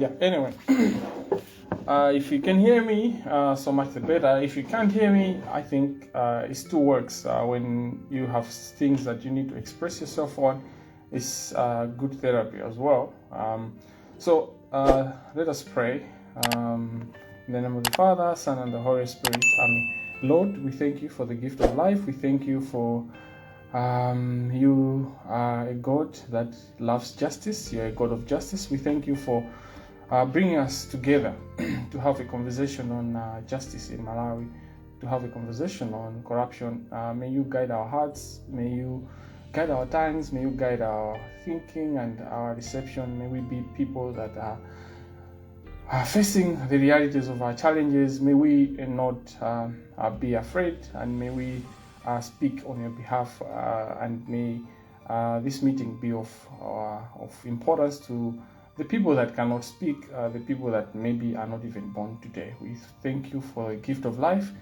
Yeah, anyway. If you can hear me, so much the better. If you can't hear me, I think it still works. When you have things that you need to express yourself on, it's good therapy as well. So let us pray. In the name of the Father, Son, and the Holy Spirit. Amen. Lord, we thank you for the gift of life. We thank you for you are a God that loves justice. You're a God of justice. We thank you for bringing us together to have a conversation on justice in Malawi, to have a conversation on corruption. May you guide our hearts. May you guide our tongues. May you guide our thinking and our reception. May we be people that are facing the realities of our challenges. May we not be afraid, and may we speak on your behalf, and may this meeting be of importance to the people that cannot speak, the people that maybe are not even born today. We thank you for the gift of life.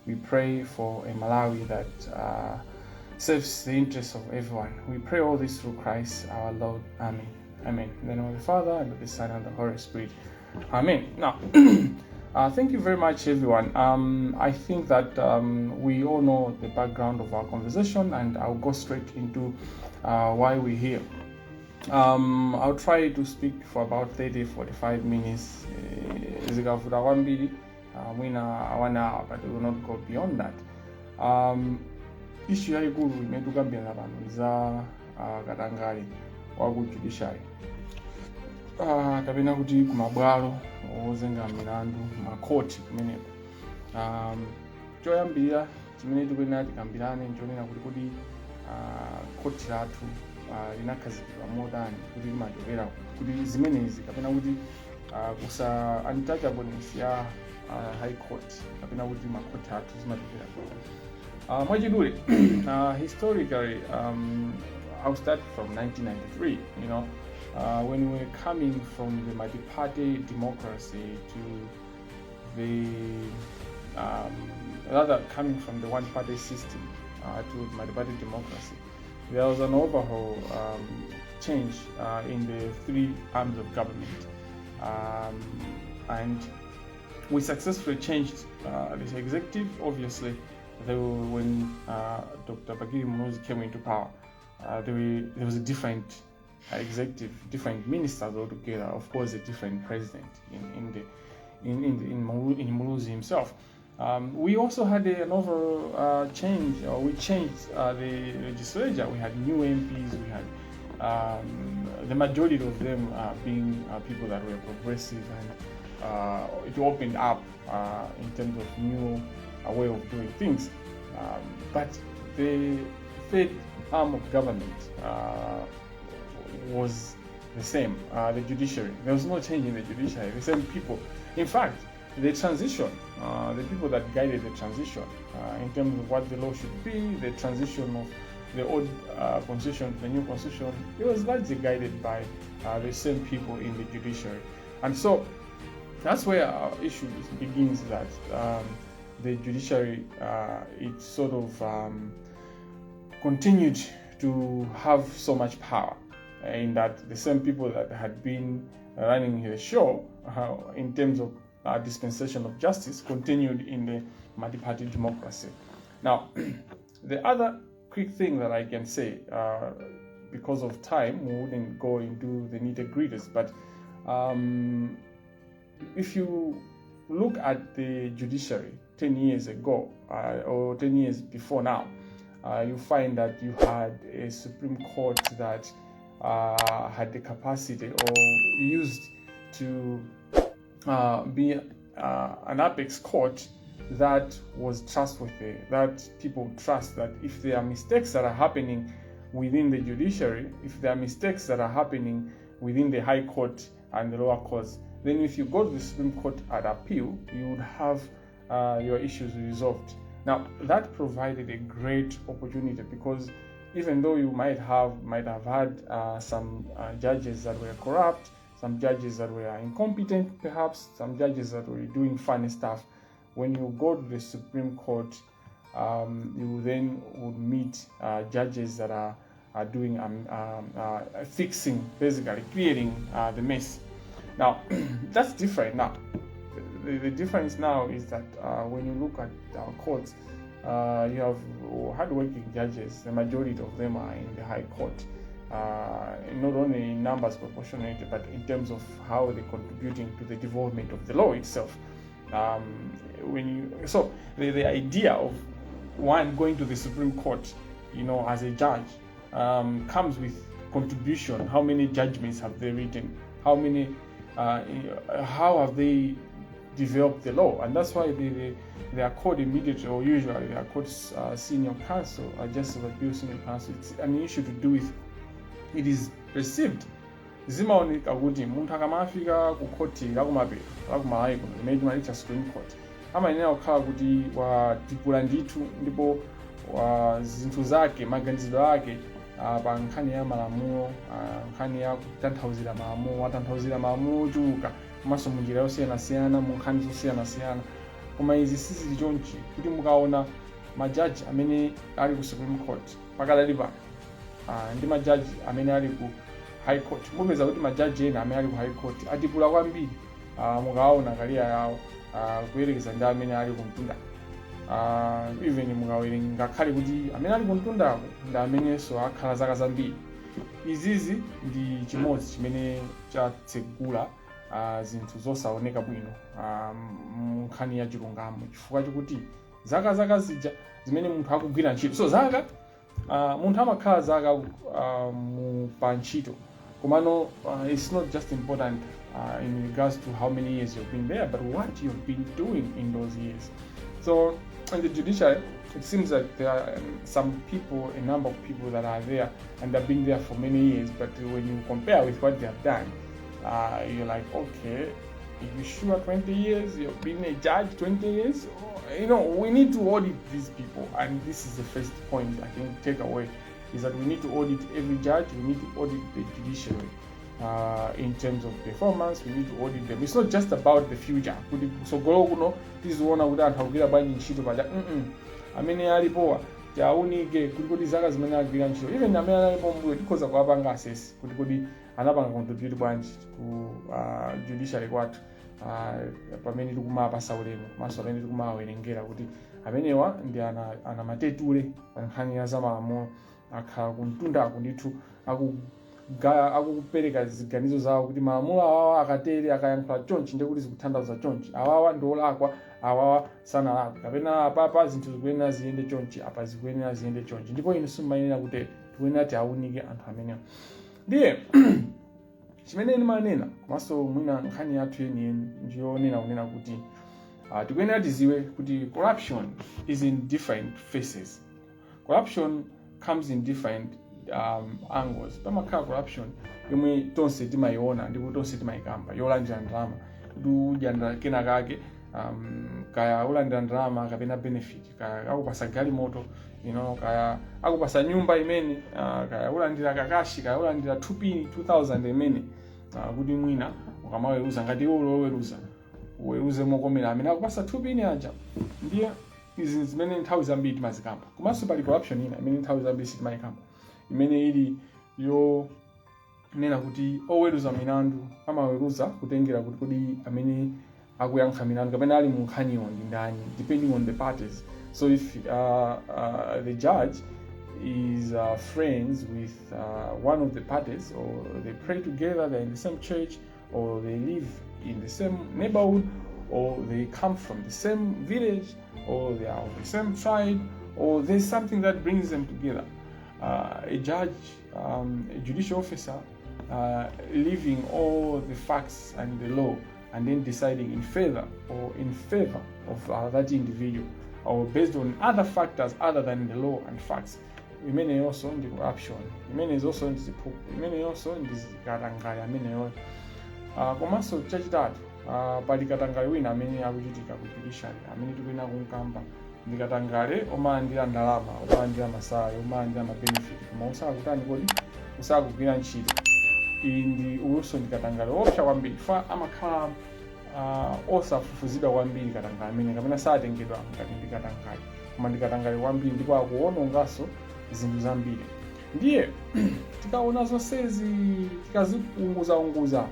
We pray for a Malawi that serves the interests of everyone. We pray all this through Christ our Lord. Amen. Amen. In the name of the Father, and of the Son, and the Holy Spirit. Amen. Now, thank you very much, everyone. I think that we all know the background of our conversation, and I'll go straight into why we're here. I'll try to speak for about 30-45 minutes. Zikavuta kwambiri, mwina 1 hour, but we will not go beyond that. Issue yaikulu imetukambira pano za Katangale waku judiciary. Kapena kuti Kuma Bwalo ozenga Milandu makoti kumeneko. Choyambira chimene tikuyenera tikambirane nchonena kuti koti lathu linakhazikidwa modani, kuti limachokera kuti zimenezi kapena kuti kusa untouchableness ya high court kapena kuti makoti athu zimachokera kuti mwachidule. Historically, I'll start from 1993, when we were coming from the multi-party democracy to the rather coming from the one-party system to multi-party democracy. There was an overhaul change in the 3 arms of government, and we successfully changed the executive. Obviously, when Dr. Bagiri Munozi came into power, there was a different executive, different ministers altogether. Of course, a different president in Munozi himself. We also had an overall change, or we changed the legislature. We had new MPs, we had the majority of them being people that were progressive, and it opened up in terms of new way of doing things. But the 3rd arm of government was the same, the judiciary. There was no change in the judiciary, the same people. In fact, the transition, the people that guided the transition in terms of what the law should be, the transition of the old constitution to the new constitution, it was largely guided by the same people in the judiciary. And so that's where our issue begins, that the judiciary, it sort of continued to have so much power, in that the same people that had been running the show in terms of dispensation of justice continued in the multi-party democracy. Now, the other quick thing that I can say, because of time, we wouldn't go into the nitty-gritties, but if you look at the judiciary 10 years ago, or 10 years before now, you find that you had a Supreme Court that had the capacity or used to be an apex court that was trustworthy, that people trust, that if there are mistakes that are happening within the judiciary, if there are mistakes that are happening within the High Court and the lower courts, then if you go to the Supreme Court at appeal, you would have your issues resolved. Now, that provided a great opportunity, because even though you might have had some judges that were corrupt, some judges that were incompetent, perhaps some judges that were doing funny stuff, when you go to the Supreme Court, you then would meet judges that are doing fixing, basically clearing the mess. Now, that's different now. The difference now is that when you look at our courts, you have hardworking judges. The majority of them are in the High Court, not only in numbers proportionate, but in terms of how they're contributing to the development of the law itself. So the idea of one going to the Supreme Court, as a judge, comes with contribution. How many judgments have they written? How have they developed the law? And that's why they are called immediately, or usually they are called senior counsel, or justice of appeal senior counsel. It's an issue to do with, it is perceived. Zimaoneka kuti munthu akamafika ku court lakumalayi kuno limene timalitcha Supreme Court, amayenera kukhala kuti watipula ndithu, ndipo zinthu zake, maganizidwe ake pa nkhani ya malamulo, nkhani ya kutanthauzira malamulo, watanthauzira malamulo ochuluka komanso munjira yosiyanasiyana, mu nkhani zosiyanasiyana. Koma izi sizili chonchi, kuti mukaona majaji amene ali ku Supreme Court pakadali pano ndi majaji amene ali ku High Court, mupeza kuti majaji ena amene ali ku High Court atipula kwambiri, mukaona kaliya yawo kuyerekeza ndi amene ali ku mtunda. Even mukawerenga ngakhale kuti amene ali ku mtundako ndi amenenso akhala zaka zambiri. Izizi ndi chimodzi chimene chatsegula zinthu zosaoneka bwino nkhani ya chilungamo, chifukwa chikuti zaka zija zimene munthu akugwira ntchito, so zaka munthu amakhala zaka pa ntchito, komano it's not just important in regards to how many years you've been there, but what you've been doing in those years. So in the judiciary, it seems like there are some people, a number of people that are there and they've been there for many years, but when you compare with what they have done, you're like, okay, are you sure 20 years? You've been a judge 20 years? We need to audit these people, and this is the first point I think take away, is that we need to audit every judge, we need to audit the judiciary. In terms of performance, we need to audit them. It's not just about the future. So golo tiziona kuti anthu akugwira bwanji ntchito paja amene alipowa tiaunike kuti zaka zimene agwira ntchito. Even amene alipo mbuyo tikhoza kuwapanga assess kuti anapanga contribute bwanji ku judiciary kwathu, pamene tikumapasa ulemu komanso amene tikumawerengera kuti amenewa ndi ana mateture pa nkhani ya zamalamulo, akhala kumtundako ndithu akupereka ziganizo zawo kuti malamulo awawa akatere akayankhula chonchi ndekuti zikutanthauza chonchi, awawa ndi olakwa, awawa sanalakwa, kapena apapa zinthu zikuyenera ziyende chonchi, apa zikuyenera ziyende chonchi, ndipo ine simumayenera kuti tikuyenera tiaunike anthu amenewa. Ndiye chimene ndimanena komanso mwina nkhani yathu yeniyeni ndiyonena kuti tikuyenera tiziwe kuti corruption is in different faces. Corruption comes in different angles. Pamakhala corruption yomwe tonse timayiona ndipo tonse timayikamba, yolandira ndalama ndi kena kake, kaya ulandira ndalama kapena benefit, kaya akupasa galimoto, kaya akupasa nyumba imene, kaya ulandira kakashi, kaya ulandira 2000 imene, kuti mwina ukamaweruza ngati iwo loweruza uweruze mokomera amene akupasa 2000 aja. Ndiye izi zimene nthawi zambiri timazikamba. Komanso pali corruption ina imene nthawi zambiri sitimayikamba, imene ili nena kuti oweruza milandu amaweruza kutengera kuti amene akuyankha milandu kapena ali mu nkhaniyo ndi ndani, depending on the parties. So if the judge is friends with one of the parties, or they pray together, they're in the same church, or they live in the same neighborhood, or they come from the same village, or they are of the same tribe, or there's something that brings them together, a judge, a judicial officer, leaving all the facts and the law and then deciding in favor of that individual, or based on other factors other than the law and facts. Imene also in the corruption, imene is also in the poop, imene also in this katangale amene komanso chachitatu pali katangale wina amene akuchitika ku judiciary amene tikuyenera kumkamba, ndi katangale omalandira ndalama, omalandira masaya, omalandira mabenefit, koma usakutani kodi usakugwira ntchito. Iyi ndi uso ndi katangale opsa kwambiri, fa amakhala osafufuzidwa kwambiri katangale amene kapena satengedwa ngati ndi katangale, koma ndi katangale kwambiri ndipo akuwononganso zinthu zambiri. Ndiye tikaona zonsezi tikaziunguza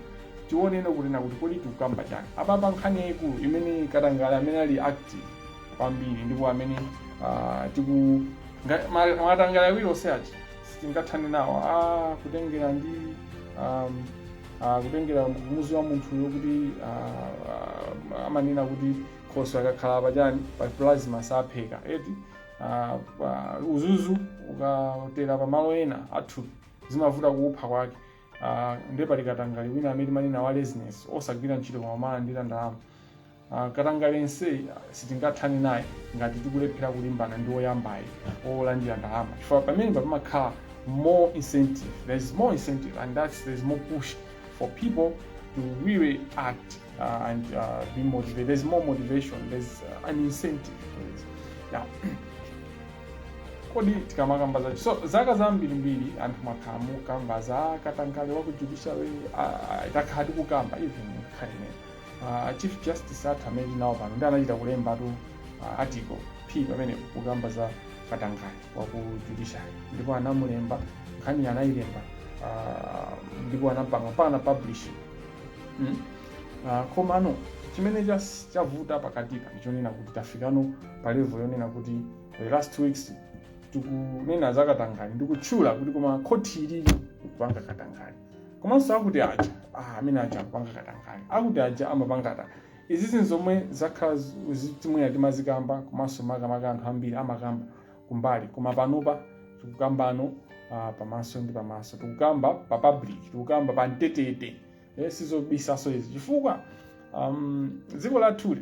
tione kuti kodi tikukamba chani apa nkhani yayikulu imene Katangale amene ali active kwambiri ndipo amene Katangale awiri onse achi sitingathane nawo kutengera ndi kutengera muzi wa munthu yokuti amanena kuti khoso akakhala pachani pa plasma sapheka eti uzuzu ukatera pamalo ena athu zimavuta kuupha kwake ndiye pali Katangale wina amene manena wa laziness osagwira ntchito koma amalandira ndalama. Katangale nse sitingathane naye ngati tikulephera kulimbana ndi oyambayi olandira ndalama chifukwa pamene pamakhala more incentive, there's more incentive, and there's more push for people to really act and be motivated. There's more motivation, there's an incentive for this. Yeah. Kodi tikamakamba zacho so zaka zambirimbiri anthu makhamu kamba za Katangale wakujudiciary itakhati kukamba even khalene Chief Justice athu amene nawo pano ndi anachita kulembatu article p pamene kukamba za Katangale wakujudiciary ndipo anamulemba nkhani anayilemba ndipo anapanga publish komano chimene chavuta pakatipa ndichonena kuti tafikano pa level yonena kuti the last 2 weeks tikunena za Katangale ndikutchula kuti koma khoti ilili kupanga Katangale komanso akuti aja amene aja kupanga Katangale akuti aja amapangata izi zinthu zomwe zakhala zitimwera timazikamba komanso makamaka anthu ambiri amakamba kumbali koma panopa tikukambano pamaso ndi pamaso tikukamba pa public tikukamba pa mtetete sizobisaso izi chifukwa dziko lathuli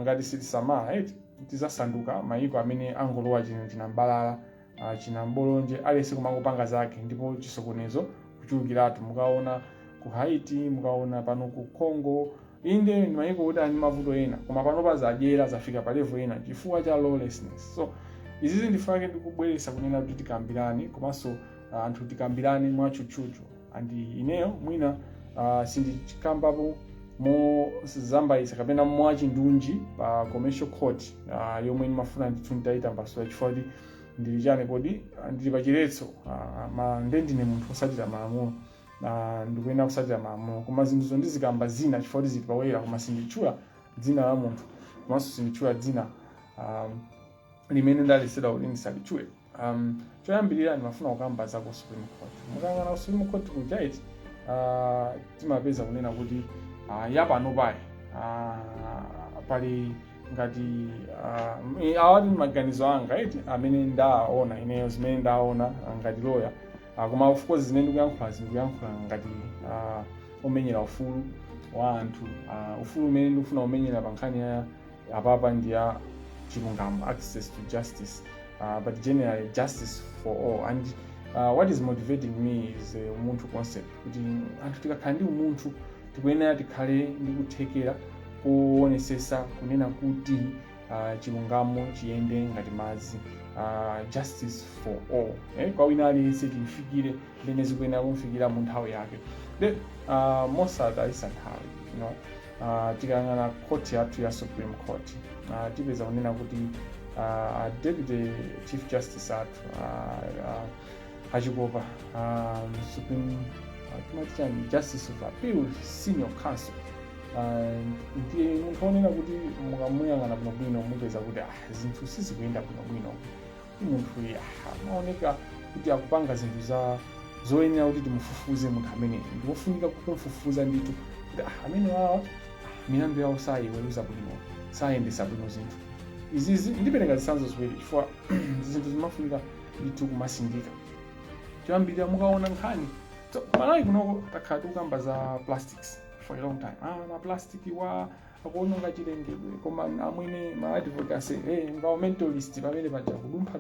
ngati sitisamala tizasanduka mayiko amene angolowa chinambalala chinambolonje alese kumangopanga zake ndipo chisokonezo kuchulukiratu mukaona ku Haiti mukaona pano ku Congo inde ndi mayiko kuti ali mavuto ena koma panopa zadyera zafika pa level ena chifukwa cha lawlessness. So izizi ndifake ndikubweretsa kunena kuti tikambirane komanso anthu tikambirane mwatchutchutchu andi ineyo mwina sindichikambapo mozambaisa kapena mwachindunji pa commercial court yomwe ndimafuna ndithu nditayitambasula chifukwa kuti ndili chane kodi ndili pachiretso ndine munthu osatira malamulo ndikuyenda kusatira malamulo koma zinthuzo ndizikamba zina chifukwa kuti zili pawera koma sinditchula dzina la munthu komanso sinditchula dzina limene ndalisira kuti ndisalitchule. Choyambirira ndimafuna kukamba za ku Supreme Court. Mukangana ku Supreme Court kuja iti timapeza kunena kuti yapano pali ngati awati maganizo anga iti amene ndaona ineyo zimene ndaona ngati lawyer koma of course zimene ndikuyankhula ngati omenyera ufulu wa anthu ufulu umene ndikufuna umenyera pa nkhani ya apapa ndi ya chilungamo, access to justice, but generally justice for all. And what is motivating me is umuntu concept kuti anthu tikakhala ndi umunthu tikuyenera tikhale ndi kuthekera kuonesesa kunena kuti chilungamo chiyende ngati madzi, justice for all. Kwa wina aliyense tifikire limene zikuyenera kumfikira mu nthawi yake. Then mosatayisa nthawi tikangana court yathu ya Supreme Court tipeza kunena kuti Deputy Chief Justice athu achikopa Supreme Justice of Appeal Senior Counsel ndiye munthu onena kuti mukamuyang'ana bwinobwino mupeza kuti zinthu sizikuyenda bwinobwino. Munthu amaoneka kuti akupanga zinthu zoyenera kuti timufufuze munthu amene ndikufunika kumfufuza ndithu kuti amene wawa milandu yawo sayiweruza bwino sayendesa bwino zinthu izizi ndipereka zitsanzo ziwiri chifukwa zinthu zimafunika ndithu kumasindika. Choyambirira mukaona nkhani Malawi kunoko takhala tikukamba za plastics for a long time. Plastic akuononga chilengedwe koma amwene ma-advocacy environmentalist pamene paja kudumpha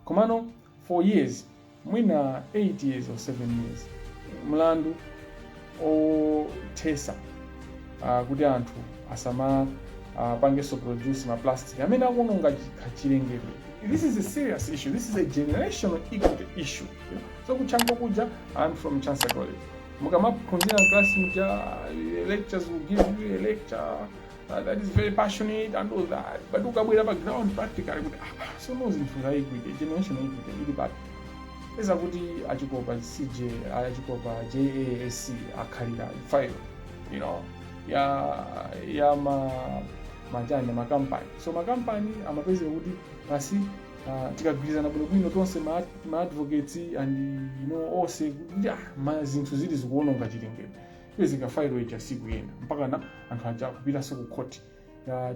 komano for years mwina 8 years or 7 years mlandu othesa kuti anthu asama pangeso produce ma-plastic amene akuononga chilengedwe. This is a serious issue. This is a generational equity issue. So kuchango kuja, I'm from Chancellor College. Mukamaphunzira class muja lectures will give you a lecture that is very passionate and all that. But ukabwera pa ground practically kuti so no zinthu za equity, generational equity ili bad. Eza kuti achikopa CJ, achikopa JASC akhalira file you know, ya majani makampani. So makampani amapeze kuti pasi tikagwirizana bwino tonse ma advocates and ose zinthu zili zikuononga chilengedwe iwe zikafairo icha siku yena mpaka na anthu aja kupita so ku court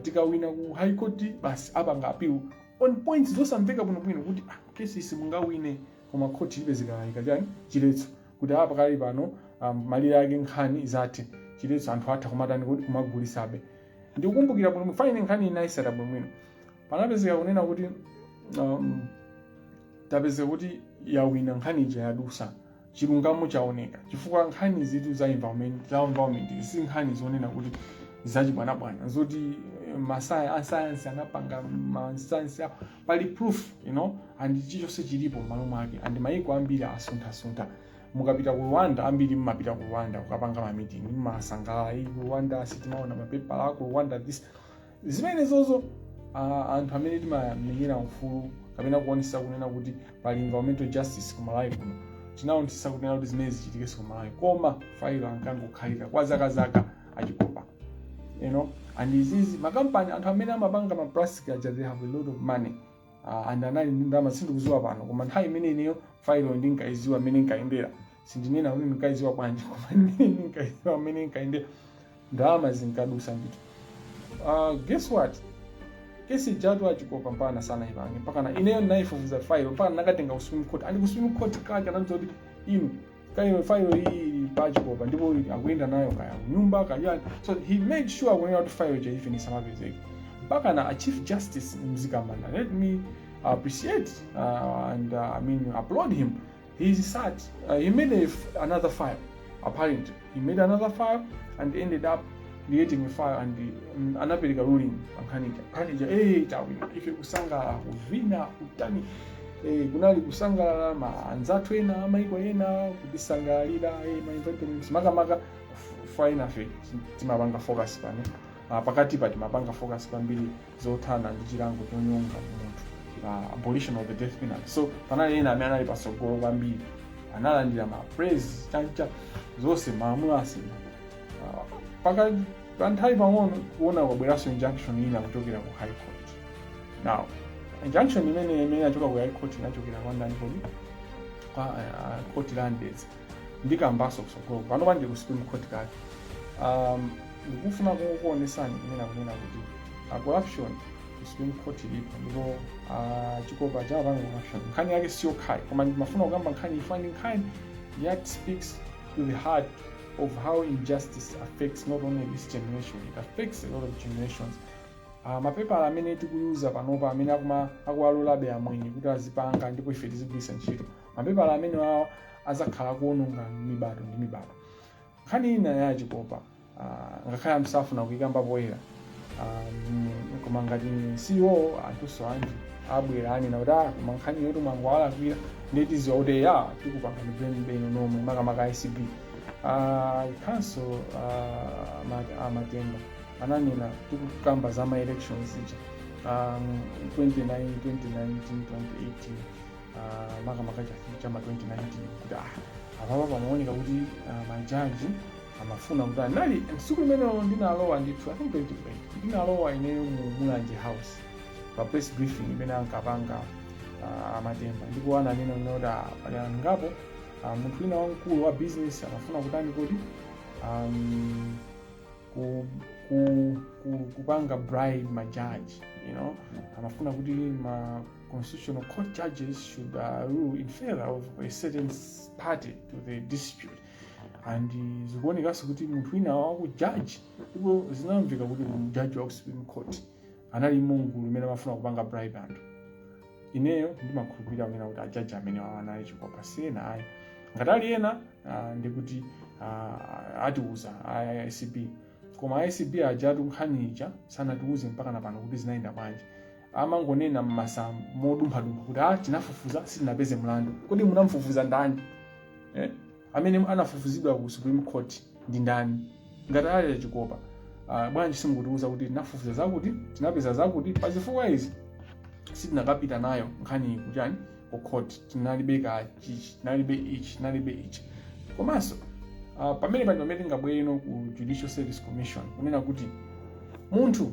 tikawina ku high court basi apanga appeal on points zosamveka bwino kuti case isi mungawine koma court ibe zikayika chani chiletso kuti apa kali pano malire ake nkhani zathe chiletso anthu atha kumatani kuti kumagulisabe. Ndikukumbukira bwino fine nkhani inaisera bwino panapezeka kunena kuti tapeze kuti yawina nkhani ija yadusa chilungamo chaoneka chifukwa nkhani zitu za environment si nkhani zonena kuti zachibwanabwana zoti science anapanga science pali proof and chichonse chilipo m'malo mwake and mayiko ambiri asuntha mukapita ku Rwanda ambiri mmapita ku Rwanda ukapanga ma meeting mmasangala Rwanda sitimaona mapepa ako Rwanda this zimene zozo anthu amene timamenyera ufulu kapena kuonesa kunena kuti pali environmental justice ku Malawi kuno tinaonesa kunena kuti zimene zichitike ku Malawi koma failo ankangokhalira kwa zaka achikopa and izizi makampani anthu amene amapanga ma plastic aja they have a lot of money and anali ndama sindikuziwa pano koma nthawi imene ineyo failo ndinkaiziwa amene nkaendera sindinena kuti nkaiziwa bwanji koma nkaiziwa amene nkaendera ndalama zinkadusa ndito. Guess what, kesi jatu achikopa mpana sana ipange mpaka na ineyo naifufuza failo mpaka nakatenga ku Supreme Court and ku Supreme Court kaka nanzoti inu kayo failo hii pachikopa ndipo akuenda nayo kaya nyumba kaya. So he made sure kunena kuti failo ja even isamapezeka mpaka na Chief Justice Mzikamana. Let me appreciate and applaud him. He sat, he made another file. Apparently he made another file and ended up creating a file and anapeleka ruling kanija tawina ife kusangala kuvina utani kunali kusangala maanzathu ena amaiko ena kubisangalira ma-environment makamaka fine fe timapanga focus pano pakati pa timapanga focus pambiri zothana ndi chilango chonyonga munthu abolition of the death penalty. So panali ena amene anali pasogolo kwambiri analandira ma praise chancha zonse maamula asina pakati panthawi pang'ono kuona kwabweraso injunction ina kuchokera ku high court. Now injunction imene yachoka ku high court inachokera kwa ndani kodi kwa court landers ndikambaso kusogolo pano pandi ku Supreme Court kake ndikufuna kuonesani kunena kuti corruption ku Supreme Court ilipo ndipo chikopa cha vangu corruption nkhani yake sio kai koma ndimafuna kugamba nkhani ifani nkhani that speaks to the heart of how injustice affects not only this generation, it affects a lot of generations. Mapepa amene tikuyuza panopa amene akuwalolabe amwenye kuti azipanga ndipo ife tizigwisa ntchito mapepa amene awo azakhala kuononga mibado ndi mibado. Nkhani ina ya chikopa ngakhale msafuna kuyikamba poyera koma ngati CEO antuso anji abwera anena kuti koma nkhani yoto mangwala kwira ndetiziwa kuti tikupanga ndibwene nomwe makamaka ICB council Matemba ananena tikukamba za ma elections ija 2019 2018 makamaka chama 2019 kuti apapa pamaoneka kuti majaji amafuna kuti anali msiku imene ndinalowa ndithu I think 2020 ndinalowa ineyo mu Mulanje House pa press briefing imene ankapanga Matemba ndipo ananena kuti pali angapo munthu wina wamkulu wa business amafuna kutani kodi kupanga bribe majaji amafuna kuti ma constitutional court judges should rule in favor of a certain party to the dispute and zikuonekaso kuti munthu wina wakujaji ndipo zinamveka kuti mjaji wa ku Supreme Court anali mungulu imene amafuna kupanga bribe anthu. Ineyo ndimakhulupirira kunena kuti ajaji amene anali chikopa sena ayi ngatali ena ndikuti atiuza ICB koma ICB ajatu nkhani ija sanatiuze mpaka napano kuti zinaenda bwanji amangonena mmasa modumpha kuti tinafufuza sitinapeze mlandu. Kodi munamfufuza ndani? Amene anafufuzidwa ku Supreme Court ndi ndani? Ngatali ya chikopa bwanji simukutiuza kuti tinafufuza zakuti tinapeza zakuti pazifukwa izi sitinakapita nayo nkhani kuchani ku court tinalibe ichi komanso pamene tingabwere ino ku Judicial Service Commission kunena kuti munthu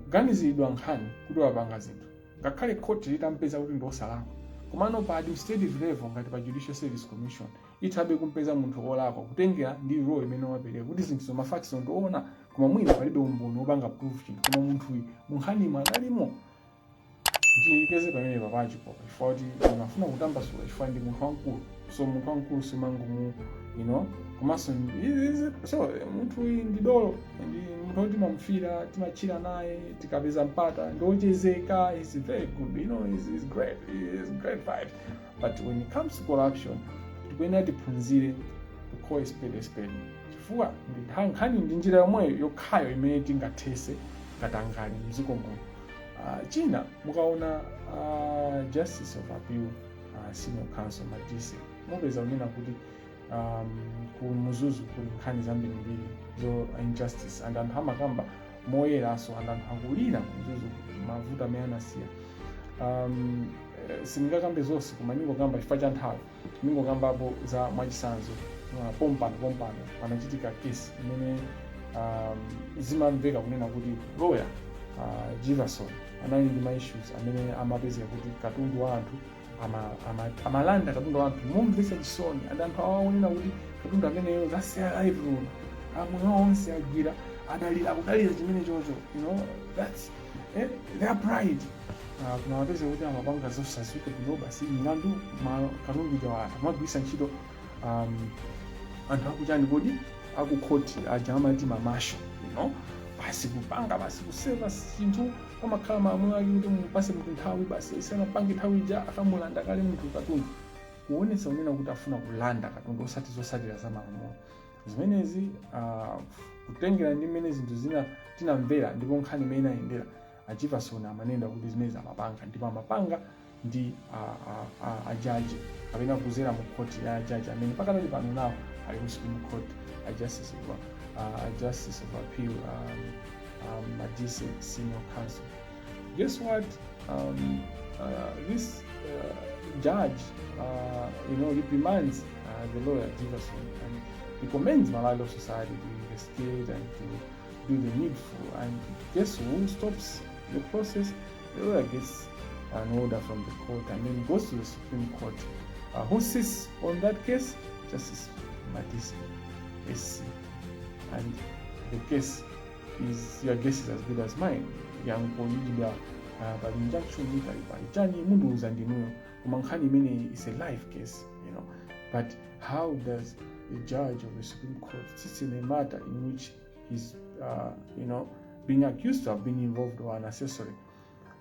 kuganizidwa nkhani kuti wapanga zinthu ngakhale court litampeza kuti ndosalakwa, komano pa administrative level ngati pa Judicial Service Commission ithabe kumpeza munthu olakwa kutengera ndi role imene wapereka kuti zinthu zomafacts ndiona koma mwina palibe umboni wopanga proof chinthu koma munthu uyu munkhani mwakalimo ndiyikeze pamene papachiko chifukwa kuti ndimafuna kutambasula chifukwa ndi munthu wankulu, so munthu wankulu simangumu komanso so munthu uyu ndi dolo, ndi munthu woti timamufira timachira naye tikapeza mpata ndochezeka, is very good, is great, is great vibe, but when it comes to corruption tikuyenera tiphunzire to spade a spade chifukwa nkhani ndi njira yomweyo yokhayo imene tingathese katangale mdziko muno. China mukaona Justice of Appeal Senior Counsel Madise mupeza unena kuti ku muzuzu kuli nkhani zambirimbiri zo injustice and anthu amakamba moyeraso and anthu akulira muzuzu mavuto amene anasiya. Sindingakambe zonse koma ndingokamba chifukwa cha nthawi, ndingokambapo za mwachisanzo pompano panachitika kesi imene zimamveka kunena kuti lawyer Jiverson anali ndi ma issues amene amapezeka kuti katundu wa anthu amalanda katundu wa anthu momvesa chisoni and anthu awaonena kuti katundu ameneyo zasiyala live runo amwe onse agwira adalira chimene chocho, that's their pride. Kuna wapeze kuti amapanga zosazwika kuno basi Milandu katundu cha wanthu amagwisa ntchito anthu akuchani kodi akukhoti aja amati mamasho basi kupanga basi kuseva chinthu pamakhala mamwe ake kuti mupase munthu nthawi basi isanapange nthawi ija akamulanda kale munthu katundu kuonesa unena kuti afuna kulanda katundu osati zosalira za malamulo. Zimenezi kutengera ndi mmene zinthu zina tinamvera ndipo nkhani imene inayendera Jiverson amanena kuti zimene amapanga ndipo amapanga ndi ajaji kapena kuzera mu court ya ajaji amene pakadali pano nawo ali ku Supreme Court Justice of Appeal Madise Senior Counsel. Guess what? This judge reprimands the lawyer Jiverson and recommends Malawi Law Society to investigate and to do the needful. And guess who stops the process? The lawyer gets an order from the court and then goes to the Supreme Court. Who sits on that case? Justice Madise SC. And the case is, your guess is as good as mine. Young Polida, but injunction Jani Mundu Zandinuno, Umankhani Mini is a live case, But how does the judge of the Supreme Court sit in a matter in which he's, being accused of being involved or an accessory?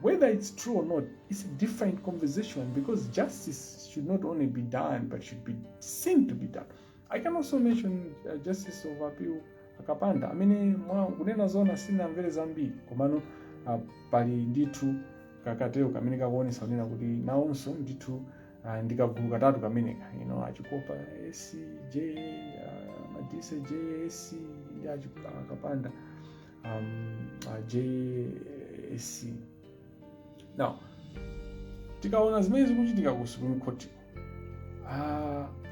Whether it's true or not, it's a different conversation because justice should not only be done, but should be seen to be done. I can also mention Justice of Appeal Akapanda. Kunena zona sina mvere zambiri komano pali ndithu kakateo kamene kakuonesa kunena kuti nawonso ndithu ndikagulu katatu kameneka achikopa SJ Madise JSC ndi Akapanda JSC. Now tikaona zimene zikuchitika ku Supreme Court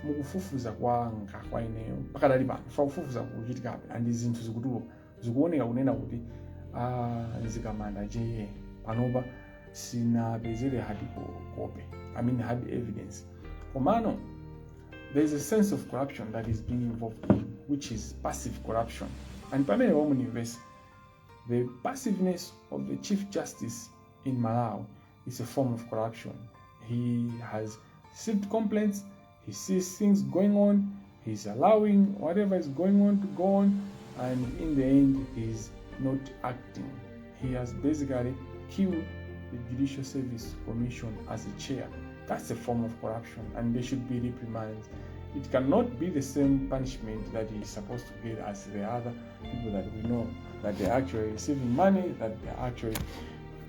mukufufuza kwanga kwa ineyo pakadali pano kufufuza kuchitikabe andi zinthu zikutuluka zikuoneka kunena kuti nzikamanda je panopa sinapezere hard copy, hard evidence. Komano there is a sense of corruption that is being involved in, which is passive corruption. And pamene wamuniverse, the passiveness of the Chief Justice in Malawi is a form of corruption. He has received complaints, he sees things going on, he's allowing whatever is going on to go on, and in the end, he's not acting. He has basically killed the Judicial Service Commission as a chair. That's a form of corruption, and they should be reprimanded. It cannot be the same punishment that he is supposed to get as the other people that we know, that they're actually receiving money, that they're actually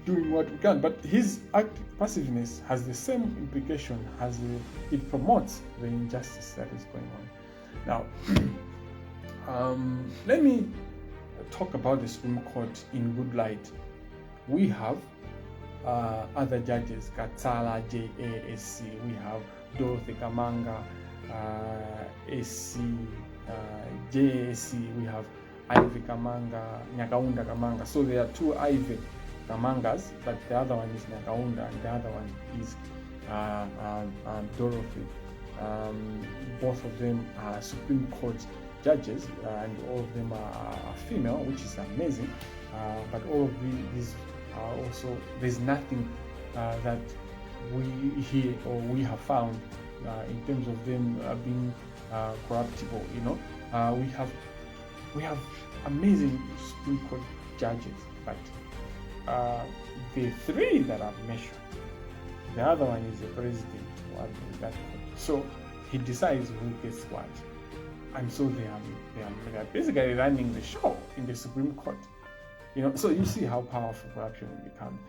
doing what we can. But his passiveness has the same implication as it promotes the injustice that is going on. Now, let me talk about the Supreme Court in good light. We have other judges, Katsala, JASC, we have Dorothy Kamanga, SC, JAC, we have Ivy Kamanga, Nyakaunda Kamanga. So there are two Ivy Kamangas, but the other one is Nyakaunda and the other one is Dorothy. Both of them are Supreme Court judges, and all of them are female, which is amazing. But all of these are also, there's nothing that we hear or we have found in terms of them being corruptible. We have amazing Supreme Court judges, but the three that I've mentioned, the other one is the president of that court. So he decides who gets what, and so they are basically running the show in the Supreme Court. So you see how powerful corruption becomes.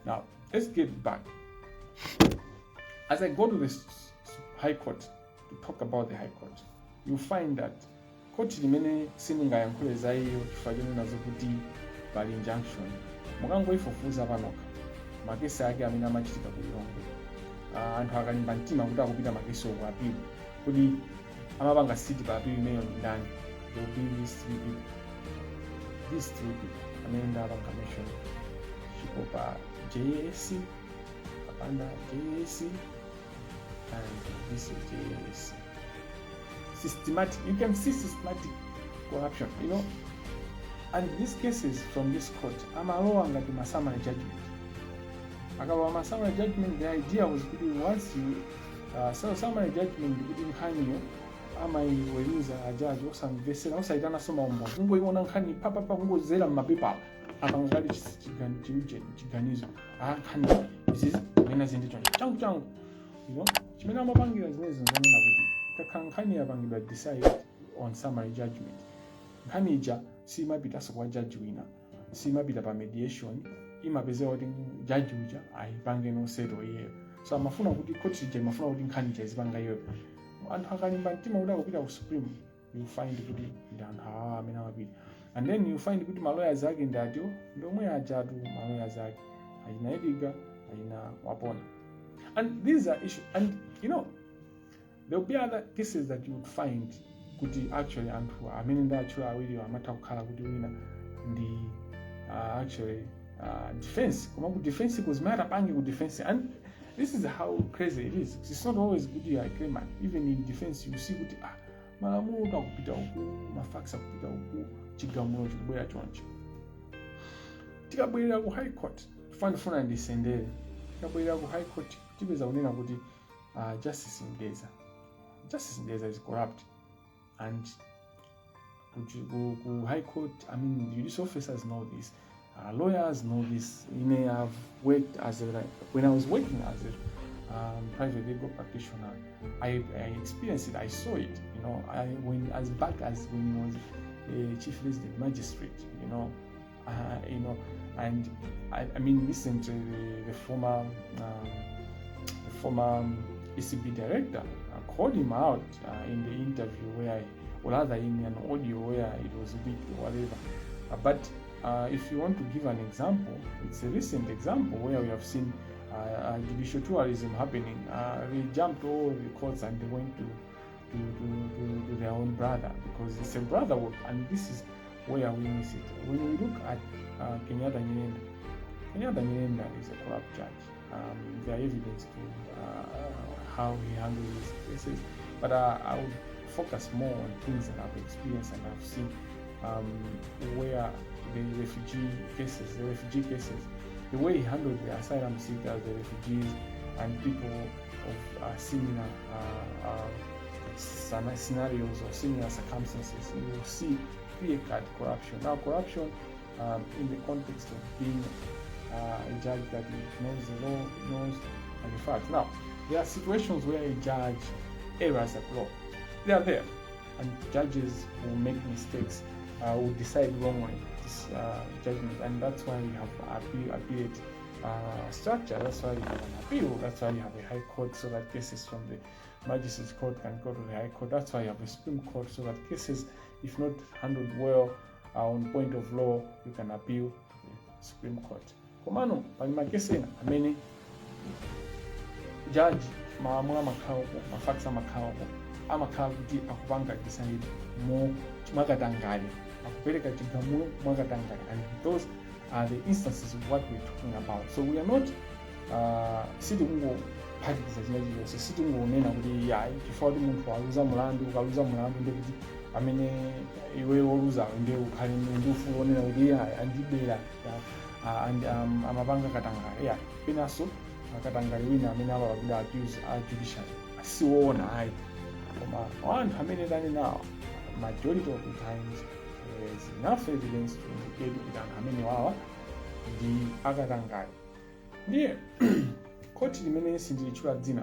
Now let's get back. As I go to the High Court to talk about the High Court, you find that koti limene siningayankhuleza iyo chifukwa nazo kuti pali injunction mukangoifufuza panoka makesi ake amene amachitika kulilongwe anthu akalimba mtima kuti akupita makesi oku apilo kuti amapanga siti pa apilo imeneyo ndani. There will be these three people amene ndapanga mention chikopa JAC kapanda JAC and this is JAC. Systematic, you can see systematic corruption, and these cases from this court amalowa ngati summary judgment. Akawa summary judgment, the idea was kuti once you summary judgment kuti nkhaniyo amaiweruza ajaji osamvesera osaitana soma umbo kungoiona nkhani papapa kungozera mmapepa apangali chiganizo nkhani izizi mwena zindi changu chimene amapangira zinezo zonena kuti nkhani yapangidwa decide on summary judgment. Nkhani ija simapitaso kwa judge wina, simapita pa mediation, imapezeka kuti judge uja ayipange no settle iyeyo. So amafuna kuti court ija imafuna kuti nkhani ija izipanga iyeyo. Anthu akalimba mtima kuti akupita ku Supreme, you find kuti ndi anthu awa amene amapita. And then you find kuti malawyers ake ndatiwo ndomwe ajatu malawyers ake ayina Ediga ayina Wapona. And these are issues, and there will be other cases that you would find kuti actually anthu amene ndacho awiri amata kukhala kuti wina ndi actually defense koma ku defense because matter pangi ku defense. And this is how crazy it is. It's not always good you are a claimant. Even in defense you see kuti malamulo akupita uku, mafax akupita uku, chigamulo chikubwera choncho. Tikabwera ku High Court funa ndisendere. Tikabwera ku High Court tipeza kunena kuti justice in Deza is corrupt, and ku High Court, judicial officers know this, lawyers know this. I've worked when I was working as a private legal practitioner, I experienced it, I saw it, when as back as when I was a chief resident magistrate, and listen to the former ECB director. Called him out in the interview or rather in an audio where it was a bit whatever. But if you want to give an example, it's a recent example where we have seen judicial tourism happening. They jumped all the courts and they went to their own brother because it's a brotherhood, and this is where we miss it. When we look at Kenyatta Nyirenda is a corrupt judge. There are evidence to how he handles his cases, but I would focus more on things that I've experienced and I've seen, where the refugee cases, the way he handled the asylum seekers, the refugees, and people of similar scenarios or similar circumstances, you will see clear-cut corruption. Now, corruption in the context of being a judge that knows the law, knows the facts. Now, there are situations where a judge errs at law. They are there, and judges will make mistakes, will decide wrongly this judgment, and that's why we have appealed structure. That's why you have an appeal. That's why you have a High Court, so that cases from the Magistrates Court can go to the High Court. That's why you have a Supreme Court, so that cases, if not handled well on point of law, you can appeal to the Supreme Court. Komano, pali makesi amene judge maamula makhawo, mafaksa makhawo, amakhawo kuti akupanga decide mwakatangale, akupereka chigamulo mwakatangale, and those are the instances of what we're talking about. So we are not siti kungophatikiza chilichonse, siti kungonena kuti yayi chifukwa kuti munthu aluza mulandu, ukaluza mulandu ndi kuti amene iwe woluzayo ndi ukhale ndi ufulu onena kuti yayi andibera amapanga katangale. Yeah, penanso katangale wina amene amalakula accuse a judiciary asiwoona ayi, koma anthu amene tani nawo majority of the times there is enough evidence to indicate kuti anthu amene wawa ndi akatangale. Ndiye koti limene sindilitchula dzina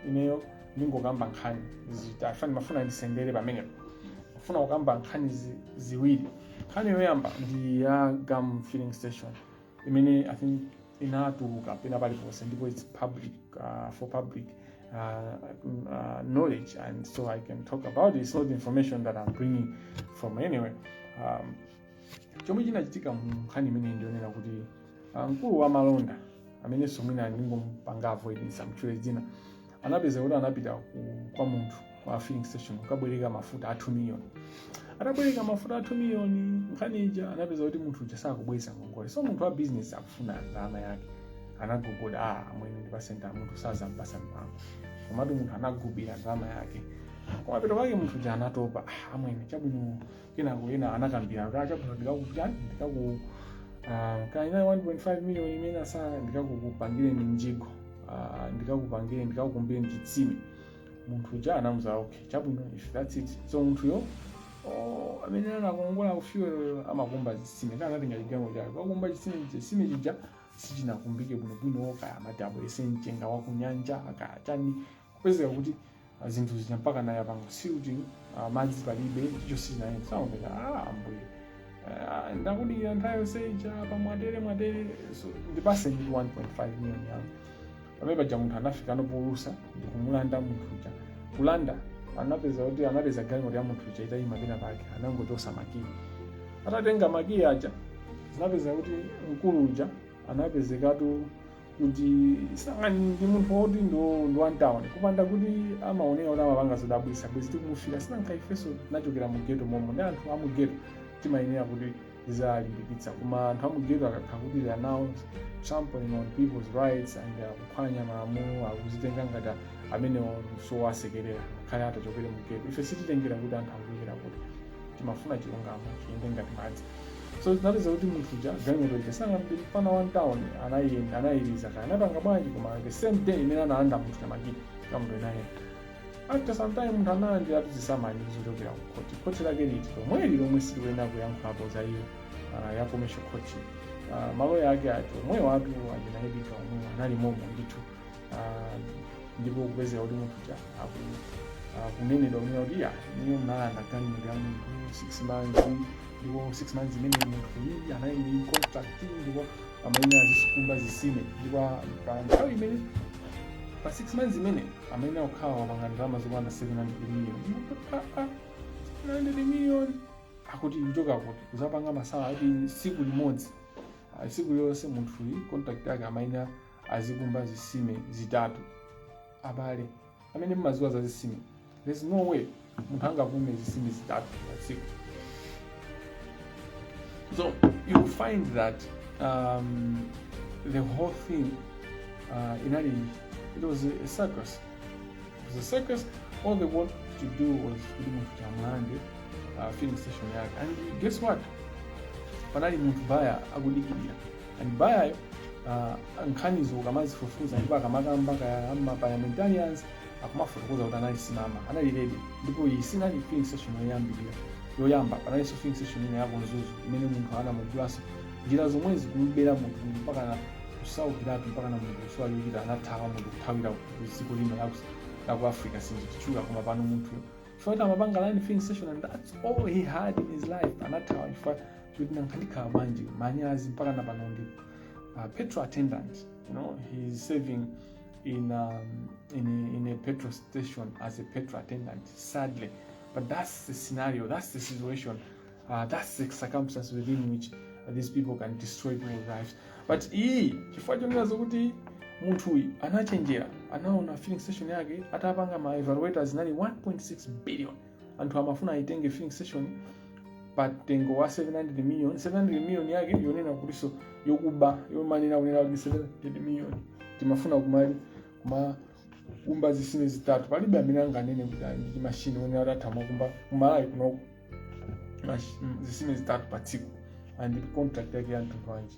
ineyo ndingokamba nkhani zitafani, mafuna ndisendere pamenepo, mafuna kukamba nkhani ziwiri. Nkhani yoyamba ndi ya gum filling station imene I think inatuluka pena paliponse ndipo it's public for public knowledge, and so I can talk about it. It's not the information that I'm bringing from anywhere. Chomwe chinachitika nkhani imene ndionera kuti mkulu wa malonda amene somwina ndingompanga avoid ndisamchule dzina, anapeza kuti anapita kwa munthu kwa filling station kukabwereka mafuta a 2 million. Atabwereka mafuta a 2 million, nkhani ija anapeza kuti munthu uja sakubweza ngongole. So munthu wa business akufuna ndalama yake, anagogoda amwene ndipasenta munthu sazampasa mpango, komatu munthu anagubira ndalama yake. Koma pito pake munthu uja anatopa, amwene chabwino kenako ena anakambira kuti chabwino ndikaku kaina 1.5 million imene asa ndikakupangire ni njiko, ndikakukumbire chitsime. Munthu uja anamuza okay chabwino, if that's it. So munthu yo amene anakongola kufuel amakumba chitsime, anatenga chigango chake kakumba chitsime chija sichinakumbike bwinobwino, kaya madabo esenjenga wa kunyanja akachani kupezeka kuti zinthu zija mpaka naye apanga silting, madzi palibe, chicho sichinayenza. Saomveka ambuye ndakudira nthawi seja pamwatere, so ndipase ndi 1.5 million yangu. Pamene paja munthu anafika anopulusa ndikumulanda munthu uja. Kulanda anapeza galimoto ya munthu uja itayima pena pake, anangochosa makiyi. Atatenga makiyi aja zinapeza kuti mkulu uja anapezekatu kuti sangani ndi munthu woti ndo wantown, kupanda kuti amaonera kuti amapanga zodabwisa bwezi tikumufika. Sinankaifeso nachokera mu ghetto momwe, ndi anthu amu ghetto timayenera kuti zizalimbikitsa, koma anthu amu ghetto akakhala kuti they are now trampling on people's rights and kuphwanya malamulo, akuzitenga ngati amene sowasekerera khale atachokere mu ghetto. Ife sititengera kuti anthu akuchokera kuti timafuna chilungamo chiyende ngati madzi. So zinapeza kuti munthu uja galimoto ija sangati pana wantown anayiriza kaya anapanga bwanji, koma the same day imene analanda munthu chamakiyi galimoto inayo. After some time munthu analandira atizisamani zochokera ku koti lake liti lomwe sitiwena kuyankhulapo za iyo ya commercial court. Maloya ake ati omwe watu ajinaidika omwe anali momo ndithu, ndipo kupezeka kuti munthu uja kunenedwa kunena kuti niyo mnalanda galimoto ya munthu 6 months, ndipo 6 months imene munthu iyi anali contract, ndipo amene azisikumba zisime, ndipo nthawi imene pa 6 months imene amene okhawa wapanga ndalama zokwana 700 million. 700 million akuti kuchoka kuti uzapanga masala ati siku limodzi, siku yonse munthu uyi contract yake amene azikumba zisime zitatu. Abale amene mmaziwa za zisime, there's no way munthu angakume zisime zitatu pa siku. So you find that the whole thing it was a circus. It was a circus. All they wanted to do was to do filling station yake. And guess what? Panali munthu baya akudikirira. And baya nkhanizo kamazifufuza ndipo akamakamba kama parliamentarians akumafotokoza kuti analisimama, anali ready. Ndipo iyi sinali filling station yoyamba, panali filling station ine yako nzuzu imene munthu anamugulaso njira zomwe zikumubera munthu mpaka kusaukirapi mpaka na munthu uswalira anathawa munthu kuthawira dziko lino la ku Africa sindichula, koma pano munthu chifukwa amapanga line filling station and that's all he had in his life. Anathawa chifukwa kuti nankhandikhala bwanji manyazi mpaka na pano ndi petrol attendant. You know, he's serving in a petrol station as a petrol attendant, sadly. But that's the scenario, that's the situation, that's the circumstance within which these people can destroy people's lives. But chifukwa chonena zokuti munthu uyu anachenjera, anaona filling station yake atapanga ma evaluators nali 1.6 billion anthu amafuna aitenge filling station patengo wa 700 million yake yonena kuliso yokuba yomanena kunena kuti 700 million timafuna kuma kumba zisime zitatu palibe amene anganene kuti ndi machine onena kuti atama kumba kumalawi kuno zisime zitatu pa tsiku and contract yake anthu wanji,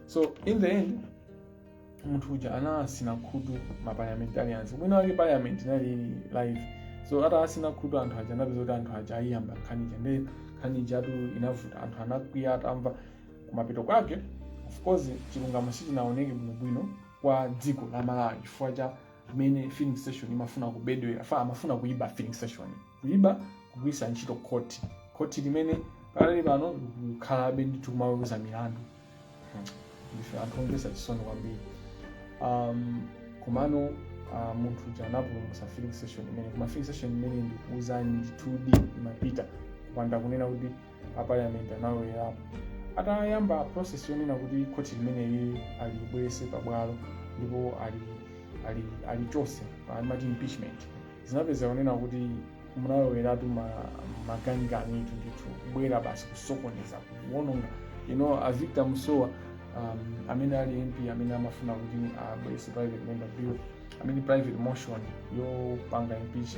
so in the end munthu uja anasina khutu maparliamentarians mwina wake parliament inali live, so ata asina khutu anthu aja anapeza kuti anthu aja ayiyamba khanija nde khanija atu inavuta anthu anakwiya atamva kumapeto kwake. Of course chilungamo sichinaoneke bwinobwino kwa dziko la Malawi chifukwa cha mene filling station imafuna kubedwera amafuna kuiba filling station, kuiba kugwisa ntchito court limene pali pano kukhalabe ndithu kumaweruza milandu. Ndife anthu omvesa chisoni kwambiri. Kumano munthu uja anapulumutsa filling station imene kuma filling station imene ndikuuzani ndithudi imapita kupanda kunena kuti aparliament anawerapo. Atayamba process yonena kuti koti limene alibwese pabwalo ndipo alichose amati impeachment, zinapeza kunena kuti munaweratu magangani ndithu kubwera basi kusokoneza kuwononga a Victor Musowa amene ali MP amene amafuna kuti abwese private member bill amene private motion yopanga impeach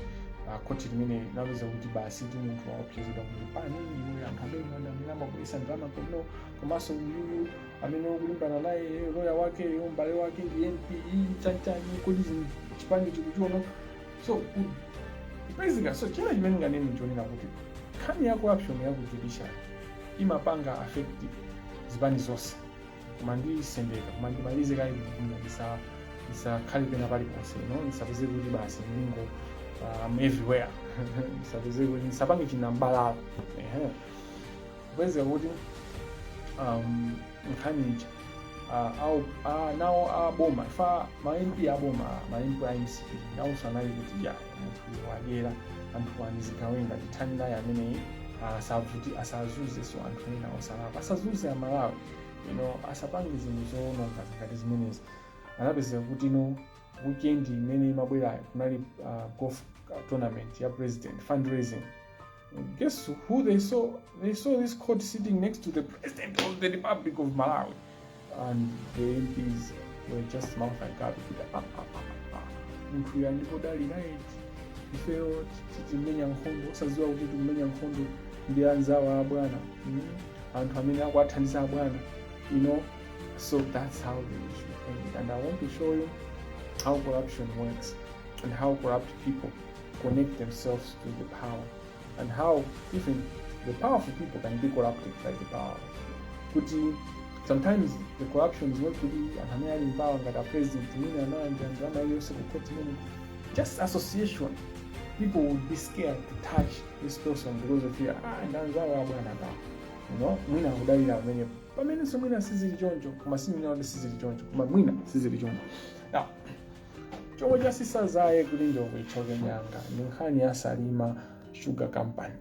koti limene napeza kuti basi tu munthu waopsezedwa kuti pani anthu amene amabwesa ndalama kuno komanso uyu amene ukulimbana naye lawyer wake mbale wake ndi MP chachani kodi chipani chikuchiona. So basically so china chimene nganene nchonena kuti nkhani ya corruption ya ku judiciary imapanga affect zipani zonse koma ndisendeka koma ndimalize kayi isakhale pena paliponse isapeze kuti basi ningo everywhere isapeze kuti isapange chinambalala kupezeka kuti nkhani ija nawo aboma ifa ma-MP aboma ma-MP IMCP nawo sanali kuti ya munthu wadyera anthu anizigawe ngati thani naye amene asazuze so anthu ena osalapa asazuze amalawi asapange zinthu zononga ngati zimenezi. Anapezeka kuti weekend imene imabwerayo kunali golf tournament ya president fundraising. Guess who they saw this court sitting next to the president of the Republic of Malawi, and the MPs were just mouth and gap munthu yandipodali naye ifeyo titimenya nkhondo osaziwa kuti timenya nkhondo ndi anzawa abwana anthu amene akuathandiza abwana so that's how they should end. And I want to show you how corruption works and how corrupt people connect themselves to the power and how even the powerful people can be corrupted by the power. Sometimes the corruption is not to be an power like a president, just association. People would be scared to touch this person because of fear. Mwina udalira mwenye pamene so mwina sizili choncho koma simina sizili choncho koma mwina sizili choncho. Now chomwe chasisazaye kuti njomwe ichoke nyanga ni nkhani ya Salima Sugar Company.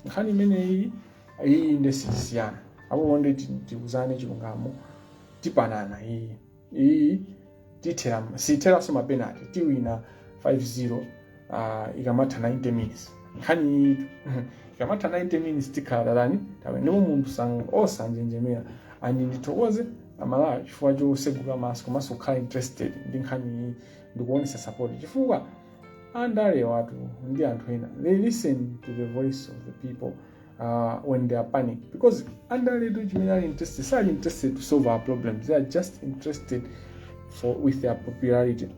Nkhani imene iyi ndesiyana apo wonde tikuzane chilungamo tipanana iyi tithera so mapenalty tiwina 5-0 ikamatha 90 minutes. Nkhani ikamatha 90 minutes tikhala lani tawe ndipo munthu osanjenjemera ani ndithokoze amalawi chifukwa chosegula maso komanso kukhala interested ndi nkhani ndikuonesa support chifukwa andale watu ndi anthu ena they listen to the voice of the people when they are panic, because andale do chimene ali interested to solve our problems. They are just interested with their popularity.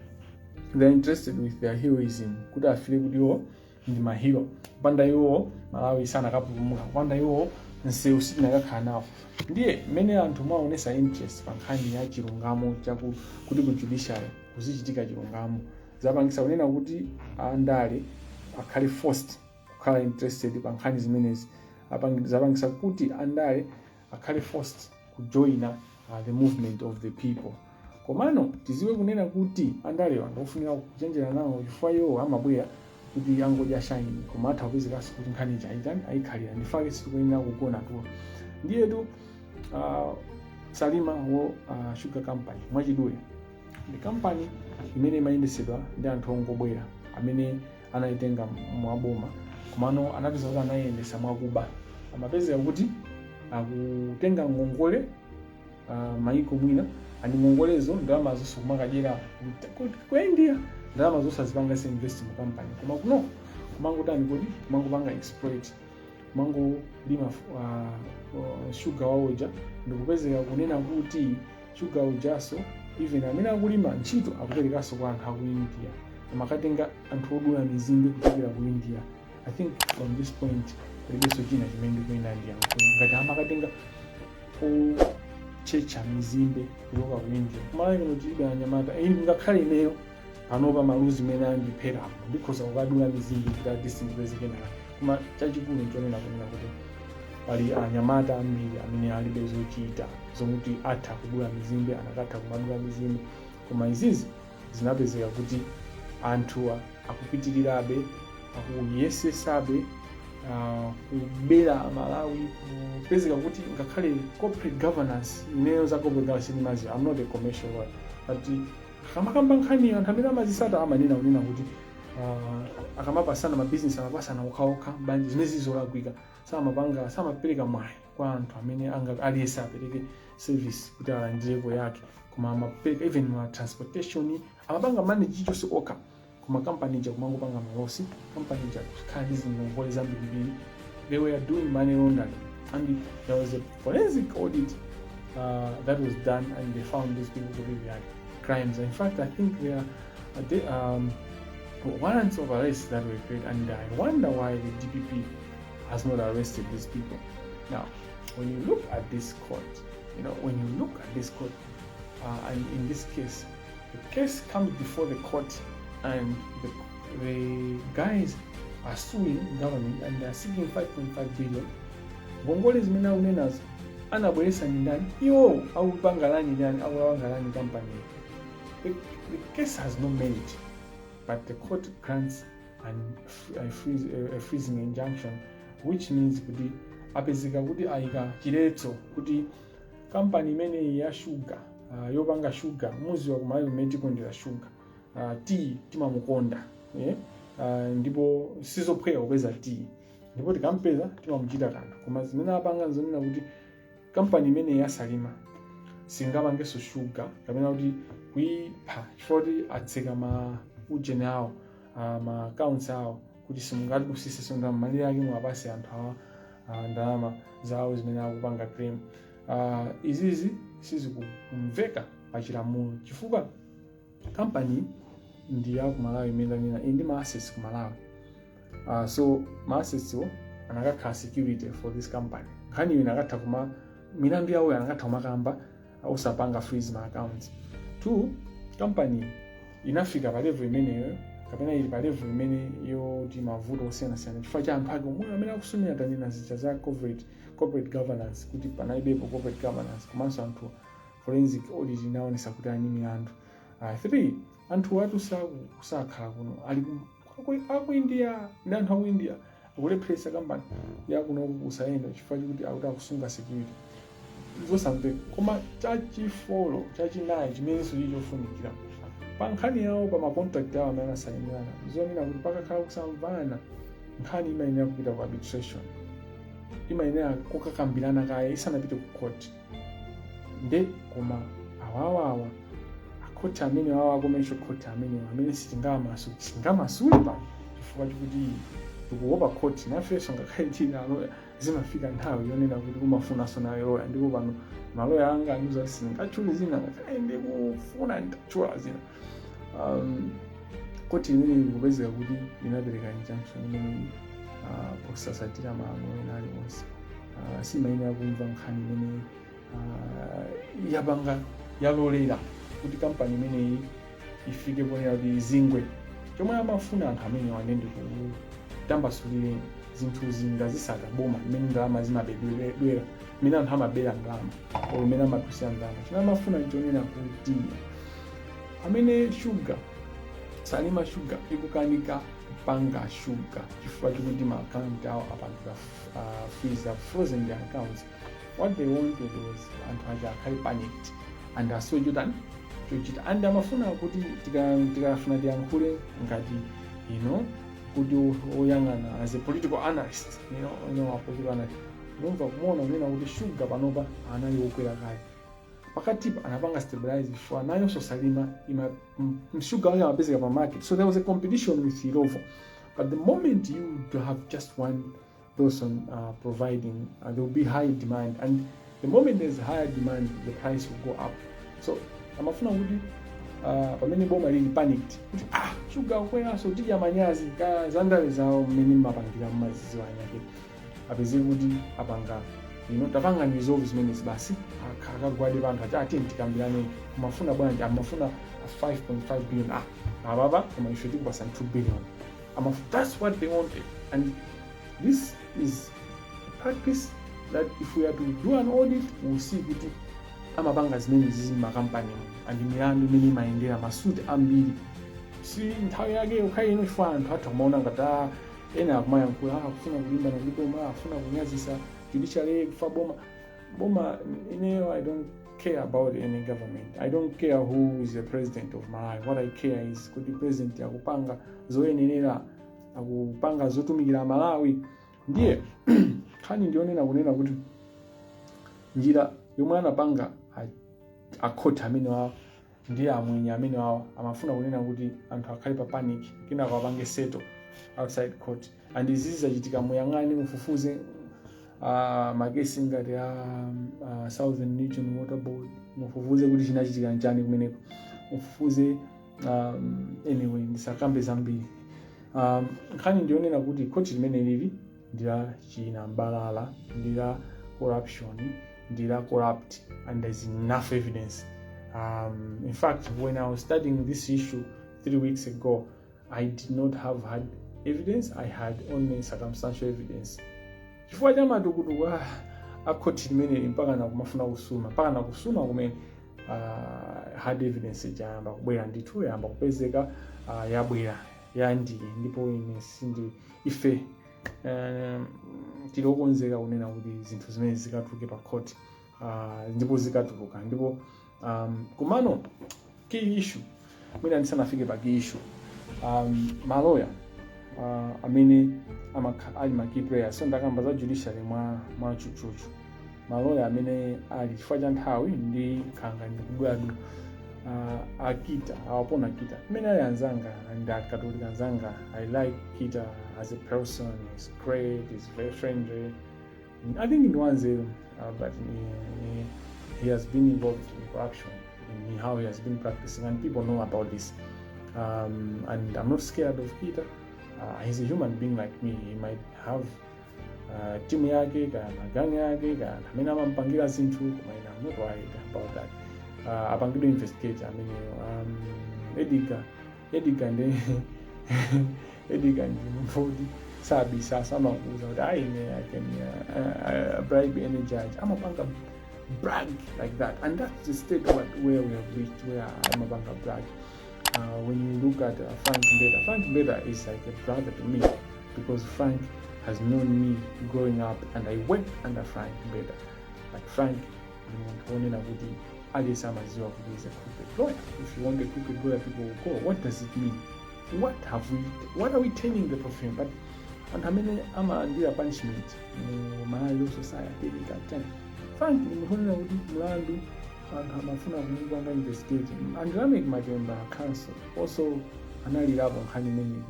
They are interested with their heroism. Kuti afile kuti iwo ndi mahero panda iwo Malawi sana kapulumuka panda iwo nse usiti nakakhala nawo. Ndiye mene anthu maonesa interest pa nkhani ya chilungamo chaku kuti ku judiciary kuzichitika chilungamo zapangisa kunena kuti andale akhale forced kukhala interested pa nkhani zimenezi. Zapangisa kuti andale akhale forced kujoina the movement of the people. Komano tiziwe kunena kuti andale wandofunika kuchenjera nawo chifukwa iwo amabwera kuti angodya shine koma atha kupezekaso kuti nkhani chaitani ayikhalira ndifake situkuyenera kugona tuwo. Ndiye tu Salima Sugar Company mwachidule ndi company imene imayendesedwa ndi anthu ongobwera amene anayitenga mwaboma kumano anapeza kuti anayendesa mwakuba amapezeka kuti akutenga ngongole maiko mwina ani ngongolezo ndalama zonse kumakadyera ku India ndalama zonse azipanga se invest mu company koma kuno kumangotani kodi kumangopanga exploit kumangolima sugar wawoja ndikupezeka kunena kuti sugar ujaso even amene akulima ntchito akuperekaso kwa anthu aku India amakatenga anthu odula mizimbe kuchokera ku India. I think from this point kulibeso china chimene ndikuenda ndi ngati amakatenga checha mizimbe kuchoka ku India kumalawi kuno tilibe anyamata ngakhale ineyo panopa maluzi mene andiphera ndikhoza kukadula mizimbe kuti adisingipezekena kuma chachikulu nchonena kunena kuti pali anyamata ambiri amene alibe zochita zokuti atha kudula mizimbe anakatha kumadula mizimbe koma izizi zinapezeka kuti anthu akupitirirabe akuyesesabe kubera Malawi kupezeka kuti ngakhale corporate governance ineyo za corporate governance mazi I'm not a commercial lawyer but kamakamba nkhani anthu amene amazisata amanena kunena kuti akamapasana mabusiness amapasana okhaokha banje zimene zizolakwika samapereka mwayi kwa anthu amene aliyesa apereke service kuti alandirepo yake koma amapereka even ma transportation amapanga manage chonse okha kuma company ja kumangopanga malosi company ja kukhala ndi ngongole zambirimbiri. They were doing money laundering and there was a forensic audit that was done and they found these people to be behind crimes. In fact, I think there are warrants of arrest that were created and I wonder why the DPP has not arrested these people. Now, when you look at this court, and in this case, the case comes before the court and the guys are suing government and they are seeking 5.5 billion. Ngongole zimene akunenazo anabweresa ni ndani iwo aupangalani ndani aupangalani company. The case has no merit, but the court grants a freezing injunction, which means kuti apezeka kuti ayika chiletso kuti company imene ya sugar yopanga sugar muzi wa kumayo umechikondera sugar timamukonda ndipo sizophweka kupeza ndipo tikampeza timamuchita kanthu koma zimene apanga nzonena kuti company imene yasalima singapangenso sugar kapena kuti kuipha chifoti atseka ujene awo ma accounts awo kuti simungati kusiseso ndalama malire ake mwapase anthu awa ndalama zawo zimene akupanga claim. Izizi sizikumveka pachilamulo chifukwa company ndi ya ku Malawi imene nina ndi ma assets ku Malawi. So ma assets wo anakakhala security for this company. Nkhani inakatha kuma milandu yawo anakatha kumakamba osapanga freeze ma accounts. 2, company inafika pa level imeneyo kapena ili pa level imene yoti mavuto osiyana-siyana chifukwa cha anthu ake omwe amene akusumira tanena zicha za corporate governance kuti panalibepo corporate governance komanso anthu forensic audit inaonesa kuti ani milandu. 3, anthu atu sakhala kuno ali aku India ndi anthu aku India akulepheresa company ya kuno kusayenda chifukwa kuti akuti akusunga security zosamve koma chachifolo chachinayi chimenenso chichofunikira pa nkhani yawo pa macontract yawo amene asayinirana zonena kuti pakakhala kusamvana nkhani imayenera kupita ku arbitration, imayenera kukakambirana kaye isanapite ku court. Nde koma awawawa akhoti amene wawa commercial court amene sitingamasule pa chifukwa chikuti tikuopa court nafeso ngakhale tina zimafika nthawi yonena kuti kumafunanso nayo lawyer ndipo pano maloya anga anuza singachule zina ngakhale ndikufuna ndachula zina. Koti imene ikupezeka kuti inapereka injunction imene posasatira malamulo ena aliwonse simayenera kumva nkhani imene yapanga yalolera kuti kampani imeneyi ifike ponera kuti izingwe chomwe amafuna anthu amene wanende kutambasulire zinthu zingazisaka boma imene ndalama zimabedwera imene anthu amabera ndalama o imene amatusira ndalama chomwe amafuna nchonena kuti amene sugar salima sugar ikukanika kupanga sugar chifukwa chikuti ma account awo apanga frozen their accounts. What they wanted was anthu aja akhali panicked and asojudan chochita and amafuna kuti tikafuna tiyankhule ngati oyangana as a political analyst, a political analyst. Numva kumona unena kuti sugar panopa anayo okwera kale. Pakati anapanga stabilize for anayo sosalima sugar wake amapezeka pa market. So there was a competition with Irovo. But the moment you have just one person providing, there will be high demand, and the moment there's higher demand, the price will go up. So amafuna kuti pamene boma lili panicked kuti sugar kwera so tija manyazi ka zandale zawo mmene mapangira mumaziziwa anyake apeze kuti apanga tapanga resolve zimene basi akagwade bantu ati tikambirane kumafuna bwanji amafuna 5.5 billion ababa koma ife tikubasa 2 billion. That's what they wanted, and this is a practice that if we are to do an audit, we'll see kuti amabanga zimene zizi makampani and Milandu mini maendera masuti ambiri si nthawi yake ukhale inofa anthu athu amaona ngati ena akumayankhula akufuna kulimba ndipo afuna kunyazisa judiciary kufa boma ineyo. I don't care about any government. I don't care who is the president of Malawi. What I care is kuti president akupanga zoyenera akupanga zotumikira Malawi ndiye khani ndionena kunena kuti njira yomwe anapanga akhoti amene wawo ndiye amwenye amene wawo amafuna kunena kuti anthu akhale pa panic kina akapange settle outside court, and izi zachitika muyang'ane mufufuze magesi ngati Southern Region Water Board, mufufuze kuti chinachitika njani kumeneko, mufufuze anyway ndisakambe zambiri. Nkhani ndionena kuti khoti limene lili ndila chinambalala, ndila corruption, ndila corrupt, and there's enough evidence. In fact, when I was studying this issue 3 weeks ago, I did not have had evidence. I had only circumstantial evidence. Chifukwa chamatu kuti akhoti limene mpaka nakumafuna kusuma, mpaka nakusuma kumene had evidence jayamba kubwera ndithu yamba kupezeka yabwera yandiye ndipo ine sindi ife tilokonzeka kunena kuti zinthu zimene zikatuluke pa court ndipo zikatuluka ndipo kumano key issue mwina ndisanafike pa key issue maloya amene ali ma key players. So ndakamba za judiciary mwa chuchuchu maloya amene ali chifukwa cha nthawi ndi khanga ndikubwadu akita awapona kita amene ali anzanga and akatolika anzanga. I like Kita as a person. He's great, he's very friendly. I think in one zero, but he has been involved in corruption in how he has been practicing, and people know about this. And I'm not scared of Kita. He's a human being like me. He might have timu yake kana gang yake kana amene amampangira zinthu koma I'm not worried about that. Apangidwe investigate. I mean Ediga ndi Ediga ndi mfodi sabi sasa makuza kuti I can bribe any judge. Amapanga brag like that, and that's the state where we have reached, where Amapanga brag. When you look at Frank Mbeda is like a brother to me, because Frank has known me growing up, and I went under Frank Mbeda. Like Frank, is a crooked lawyer. If you want a crooked lawyer, people will go. What does it mean? What are we telling the profession? But and how many under punishment? Malawi society that time. Frank Milandu and Hamafuna Muganga investigating. And Ramek Majemba Council also anali labo Hanimeni.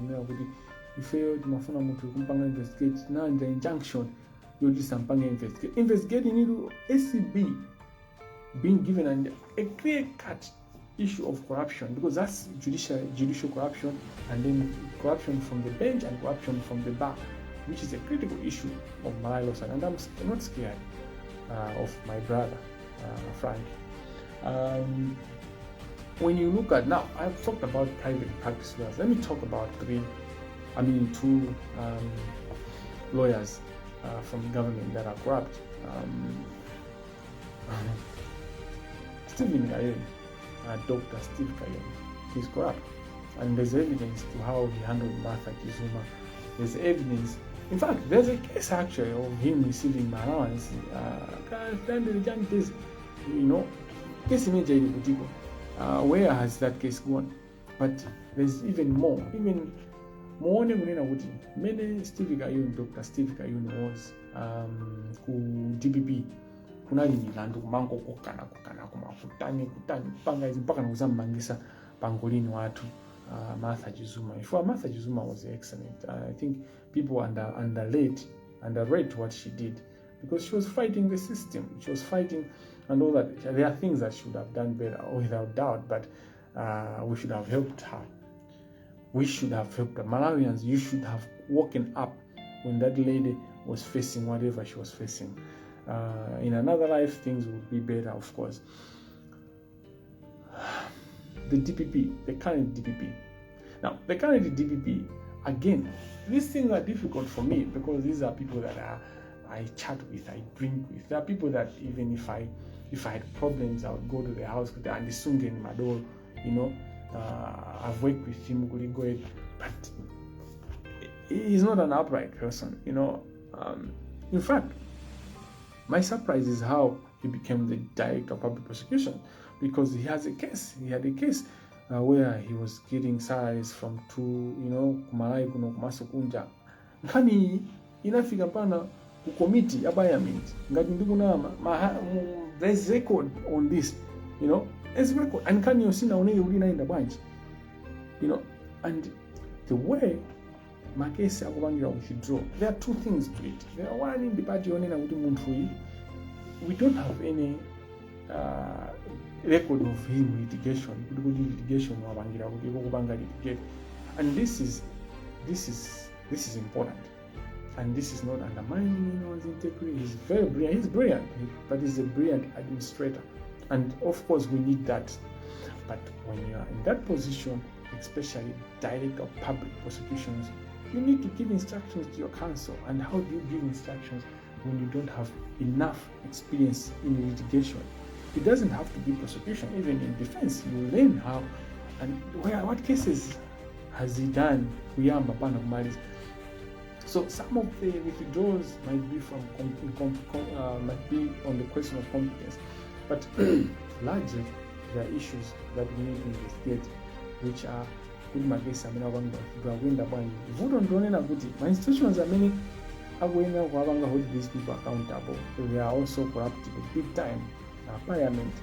You failed Mafuna Mutu Kumpanga investigate. Now in the injunction, you do some investigate. Investigating into ACB being given a clear-cut issue of corruption, because that's judicial corruption, and then corruption from the bench and corruption from the bar, which is a critical issue of Malawi law. And I'm not scared of my brother Frank. When you look at now, I've talked about private practice lawyers. Let me talk about two lawyers from the government that are corrupt. Stephen Kayoni, Dr. Steve Kayoni, he's corrupt, and there's evidence to how he handled Martha Kizuma. There's evidence. In fact, there's a case actually of him receiving allowance. Where has that case gone? But there's even more. Even muone kunena kuti mene Dr. Steve Kayuni was ku DPP kunali milandu kumango kukana kumakutani panga izi mpaka nakuzamangisa pangolini watu Martha Chizuma. Before Martha Chizuma was excellent. I think people underrate what she did because she was fighting the system. She was fighting and all that. There are things that she would have done better, without doubt, but we should have helped her. We should have helped the Malawians. You should have woken up when that lady was facing whatever she was facing. In another life, things would be better, of course. The DPP, the current DPP. Now, the current DPP, again, these things are difficult for me because these are people that I chat with, I drink with. There are people that even if I had problems, I would go to their house with and Sungen Madol, I've worked with him, but he's not an upright person, In fact, my surprise is how he became the director of public prosecution, because he had a case where he was getting salaries from kumalai kuno kumasokunja. Nkani inafika pana committee ya parliament ngati ndikuna there's record on this, there's record, and can you see now ulinaenda bwanji, and the way makesi akubangira withdraw, there are two things to it. There are one in the party onena kuti munthu we don't have any record of him litigation wabangira kuti kubanga litigate, and this is important, and this is not undermining his integrity. He's very brilliant. He's brilliant, but he's a brilliant administrator, and of course we need that. But when you are in that position, especially director of public prosecutions, you need to give instructions to your counsel. And how do you give instructions when you don't have enough experience in litigation? It doesn't have to be prosecution, even in defense. You learn how and what cases has he done. So some of the withdrawals might be might be on the question of competence, but largely there are issues that we need to investigate, which are good magesi amene wenda bwanji. Vuto ndionena kuti my institutions are many akuyenera kuwapanga hold these people accountable. They are also corruptible big time. Parliament,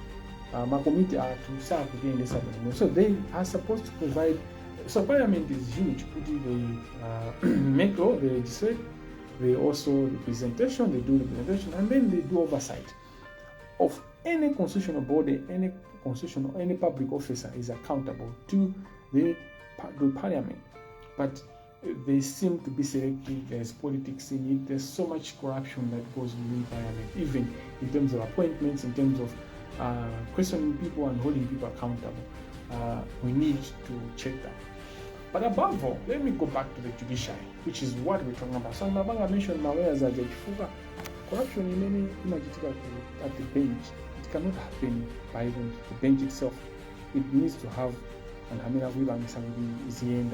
my committee are to serve again this happening. So they are supposed to provide. So Parliament is huge. They make law, they legislate, they also do representation, and then they do oversight of any constitutional body, any public officer is accountable to the Parliament. But they seem to be selective. There's politics in it. There's so much corruption that goes within Parliament, even in terms of appointments, in terms of questioning people and holding people accountable. We need to check that. But above all, let me go back to the judiciary, which is what we're talking about. So I mentioned lawyers are corruption in many imagitika at the bench. It cannot happen by the bench itself. It needs to have and Hamina Wibangi is the end.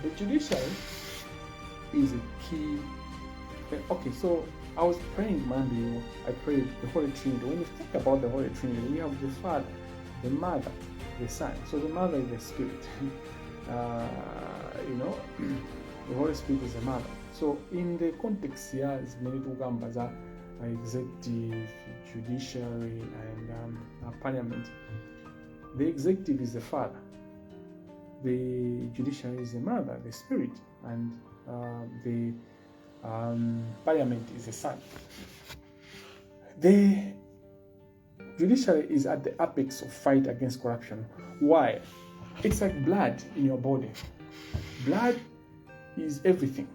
The judiciary is a key. Okay, so I was praying Monday. I prayed the Holy Trinity. When you think about the Holy Trinity, we have the Father, the Mother, the Son. So the Mother is the Spirit. The Holy Spirit is the Mother. So in the context here, is many to Gambaza, executive, judiciary, and Parliament. The executive is the Father. The judiciary is the Mother, the Spirit, and the Parliament is the Son. The judiciary is at the apex of fight against corruption. Why? It's like blood in your body. Blood is everything.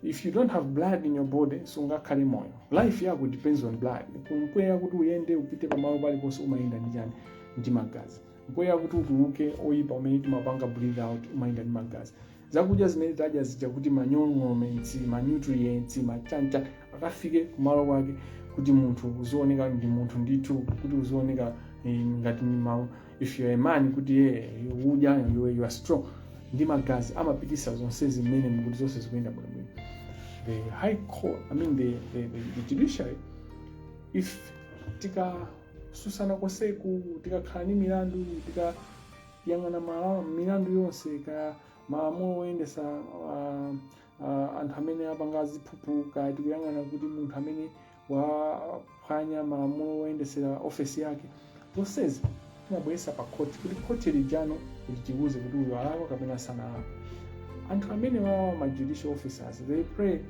If you don't have blood in your body, sunga kalimoyo. Life yako depends on blood. Kumkwea kuti uyende upite pamalo pali kosi umayenda njani ndimagazi. Mkwea kuti utuluke oyipa umene mapanga breathe out umayenda ndimagazi. Zakudya zimene tadya zija kuti manyong'oments, nutrients, machancha akafike kumalo wake kuti munthu uzooneka ndi munthu ndithu, kuti uzooneka ngati mawu. If you are a man kuti you are strong ndi magazi amapitisa zonse zimene mukuti zonse zikuyenda bwino. The high court, the judiciary, if tika susana koseku, tika khala ni milandu, tika yang'ana milandu yonse ka malamulo oyendesa anthu amene apanga ziphuphu kati kuyang'ana kuti munthu amene waphwanya malamulo oyendesera ofesi yake, zonsezi timabweresa pa khoti kuti khoti lijano litiuze kuti uyu alakwa kapena sanalakwa. Anthu amene wawa ma judicial officers, they pray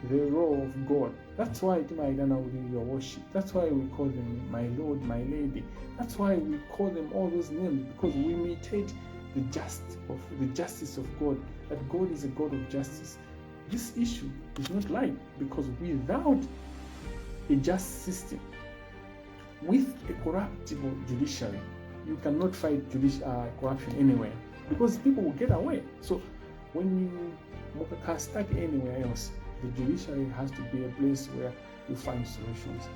the role of God. That's why timayitana kuti your worship. That's why we call them my Lord, my Lady. That's why we call them all those names, because we imitate the justice of God, that God is a God of justice. This issue is not light, because without a just system, with a corruptible judiciary, you cannot fight corruption anywhere, because people will get away. So when you can start anywhere else, the judiciary has to be a place where you find solutions.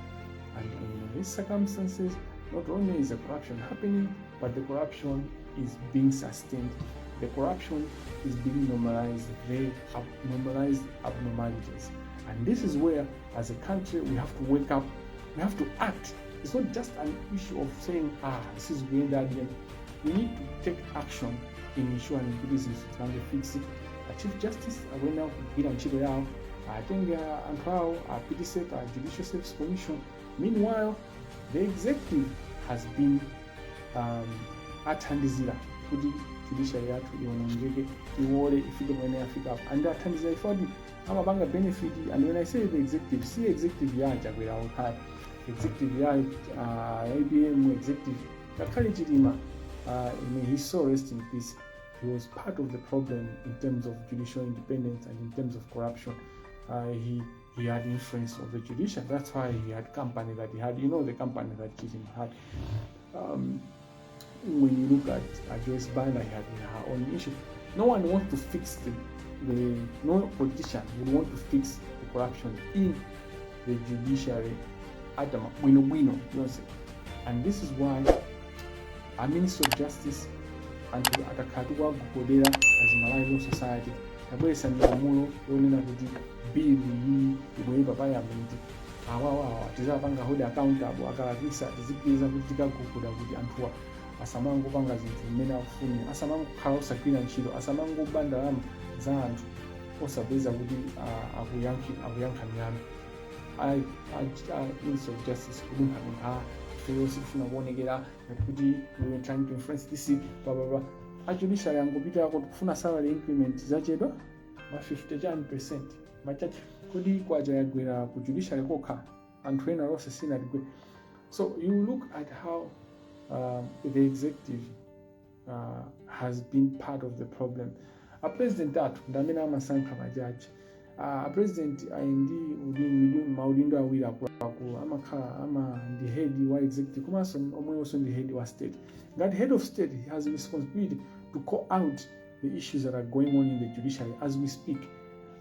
And in these circumstances, not only is the corruption happening, but the corruption is being sustained. The corruption is being normalized. They have normalized abnormalities. And this is where, as a country, we have to wake up. We have to act. It's not just an issue of saying, this is going that again. We need to take action in ensuring that this is going to fix it. Chief Justice went out with Nchilo Yao. I think Antwao, PDSEC, Judicial Service Commission. Meanwhile, the executive has been athandizira kuti judiciary yathu iwonongeke iwole ifike mwene Wafikapo, and athandizira ifodi amapanga benefit. And when I say the executive, see executive yaja kwera okhaya, executive ya IBM executive Kakali Chidima, may his soul rest in peace. He was part of the problem in terms of judicial independence and in terms of corruption. He had influence of the judiciary. That's why he had company that he had. You know, the company that Chidima had. When you look at Joyce Banda, he had her own issue. No one wants to fix no politician would want to fix the corruption in the judiciary at the Bueno, and this is why our Minister of Justice and atakatuwa kukodera as Malawi Law Society tabwesa malamulo yonena kuti bill iyi imwe papa ya mindi awawa tizapanga hold accountable akalakisa tizipiriza kuti tikagukuda kuti anthuwa asamango panga zinthu mmene akufuna, asamango kukhala osagwira ntchito, asamango bandalama za anthu osapeza kuti akuyankha milandu. Minister of Justice kulumpha fero sikufuna kuonekera kuti we were trying to influence this blah blah blah. Judiciary angopita kufuna salary increment zachedwa ma 50% machache kuti kwaja yagwera ku judiciary kokha anthu ena lonse sina ligwe. So you look at how the executive has been part of the problem. A president that ndamene amasankha majaji, a president aindi maudindo awiri akulu amakhala ama ndi head wa executive komanso omwe also ndi head wa state. That head of state has a responsibility to call out the issues that are going on in the judiciary as we speak.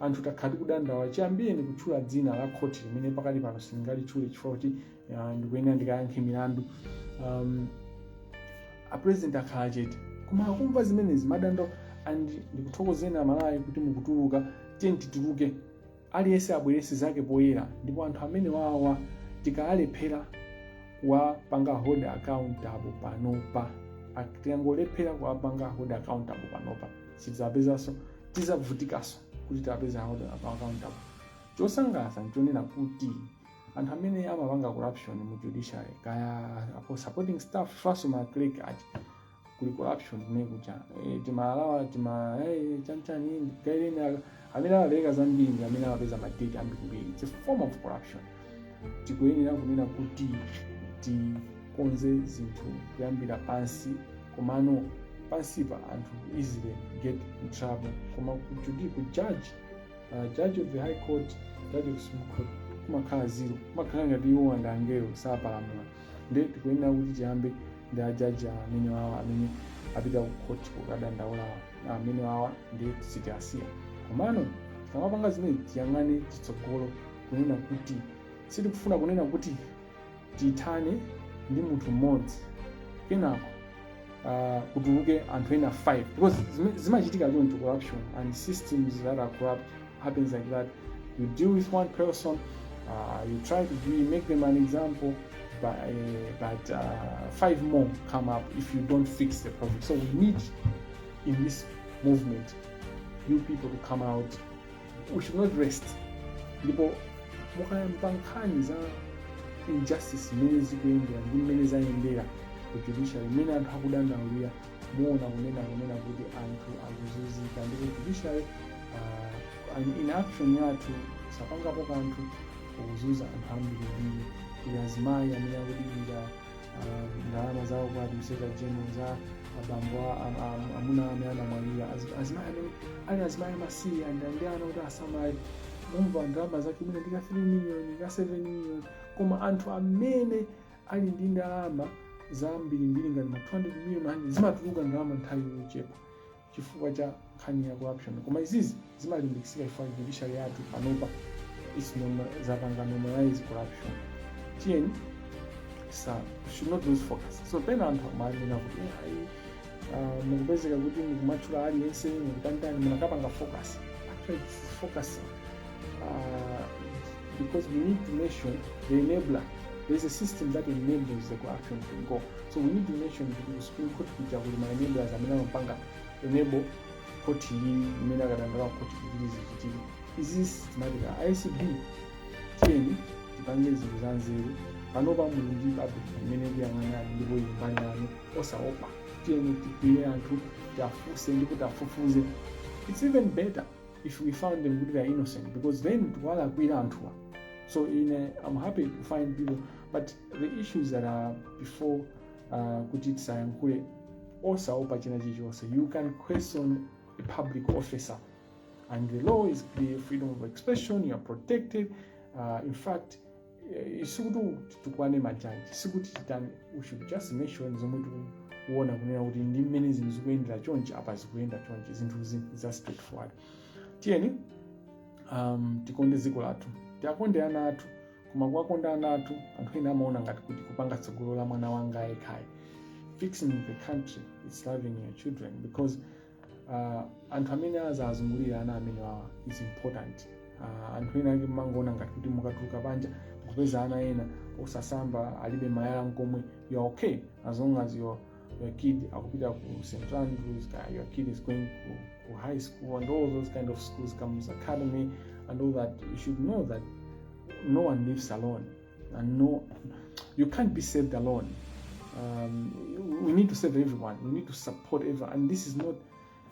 Anthu takhati kudandaula chiyambire ndi kutchula dzina la khoti limene pakali pano singalitchule chifukwa kuti ndikuyenera ndikayankhe milandu. A president akhala chete koma akumva zimenezi madando, and ndikuthokozeni Malawi kuti mukutuluka tituluke aliyense abwerese zake poyera, ndipo anthu amene wawa tikalephera kuwapanga hold accountable panopa, tikangolephera kuwapanga hold accountable panopa sidzapezanso tidzavutikaso kuti tapeza hold accountable. Chosangalatsa nchonena kuti anthu amene amapanga corruption mu judiciary kaya supporting staff faso ma clerk ati kuli corruption nekuja timalawa chanchani gaireni amene amaleka zambiri amene amapeza madeti ambiri. It's a form of corruption. Tikuyenera kunena kuti tikonze zinthu kuyambira pansi, komano pansipa anthu easily get in trouble. Koma ku judge of the high court, judge of supreme court kumakhala zero, kumakhala ngati iwo andangelo sapalamula. Nde tikuyenera kuti tiyambe ndi ajaji amene wawa amene apita ku court kukadandaula amene wawa ndi sitiasiya. Komano tikamapanga zimene tiyang'ane chitsogolo kunena kuti sitikufuna kunena kuti tiyithane ndi munthu mmodzi kenako kutuluke anthu ena 5, because zimachitika choncho corruption and systems that are corrupt happens like that. You deal with one person, you try to make them an example, but 5 more come up if you don't fix the problem. So we need, in this movement, you people to come out. We should not rest. Ndipo mukayamba nkhani za injustice imene zikuyendera ndi mmene zayendera ku judiciary, imene anthu akudandaulira muona kunena kuti anthu akuzunzika, ndipo judiciary inaction yathu sapangapo kanthu kuzuza anthu ambirimbiri, kuti azimayi amene akudikira ndalama zawo kwa administrator general, za abambo amuna amene anamwalira, azimayi amene ali azimayi amasiye andiyana kuti asamale, mumva ndalama zake mwina ndika 3 million ka 7 million, koma anthu amene ali ndi ndalama za mbirimbiri ngati ma 200 million zimatuluka ndalama nthawi yochepa chifukwa cha nkhani ya corruption. Koma izizi zimalimbikitsika chifukwa judiciary yathu panopa zapanga normalize corruption. Tiyeni should not lose focus. So pena anthu amanena kuti mukupezeka kuti mukumatchula aliyense mukutandani munakapanga focus. Actually this is focus because we need to mention the enabler. There is a system that enables the corruption to go. So we need to mention the Supreme Court kuja kuti ma enablers amene amapanga enable court ili imene akadandala court kuti zichitike. Izi systematic ICB tiyeni tipange zinthu za nzeru panopa muli ndi public imene kuyang'anani ndipo imbani yanu osaopa. Tiyeni tipire anthu tiafuse ndipo tafufuze. It's even better if we found them that they are innocent, because then tuwalakwira anthuwa. So I'm happy to find people, but the issues that are before kuti tisayankhule osaopa china chilichonse. You can question a public officer, and the law is clear, freedom of expression, you are protected. In fact, isikuti tukwane majaji, isikuti chitani, we should just make sure nzomwe tikuona kunena kuti ndi mmene zinthu zikuyendera chonchi apa zikuyenda chonchi, zinthu za straightforward. Tiyeni tikonde dziko lathu, tiakonde ana athu, koma kuwakonda ana athu anthu ena amaona ngati kuti kupanga tsogolo la mwana wanga yekhayi. Fixing the country is loving your children, because anthu amene azazungulira ana amene wawa is important. Anthu ena mangoona ngati kuti mukatuluka banja kupeza ana ena osasamba alibe mayala nkomwe, you are okay as long as your kid akupita ku St. Andrews, your kid is going to high school, and all those kind of schools comes academy and all that. You should know that no one lives alone, and you can't be saved alone. We need to save everyone, we need to support everyone, and this is not.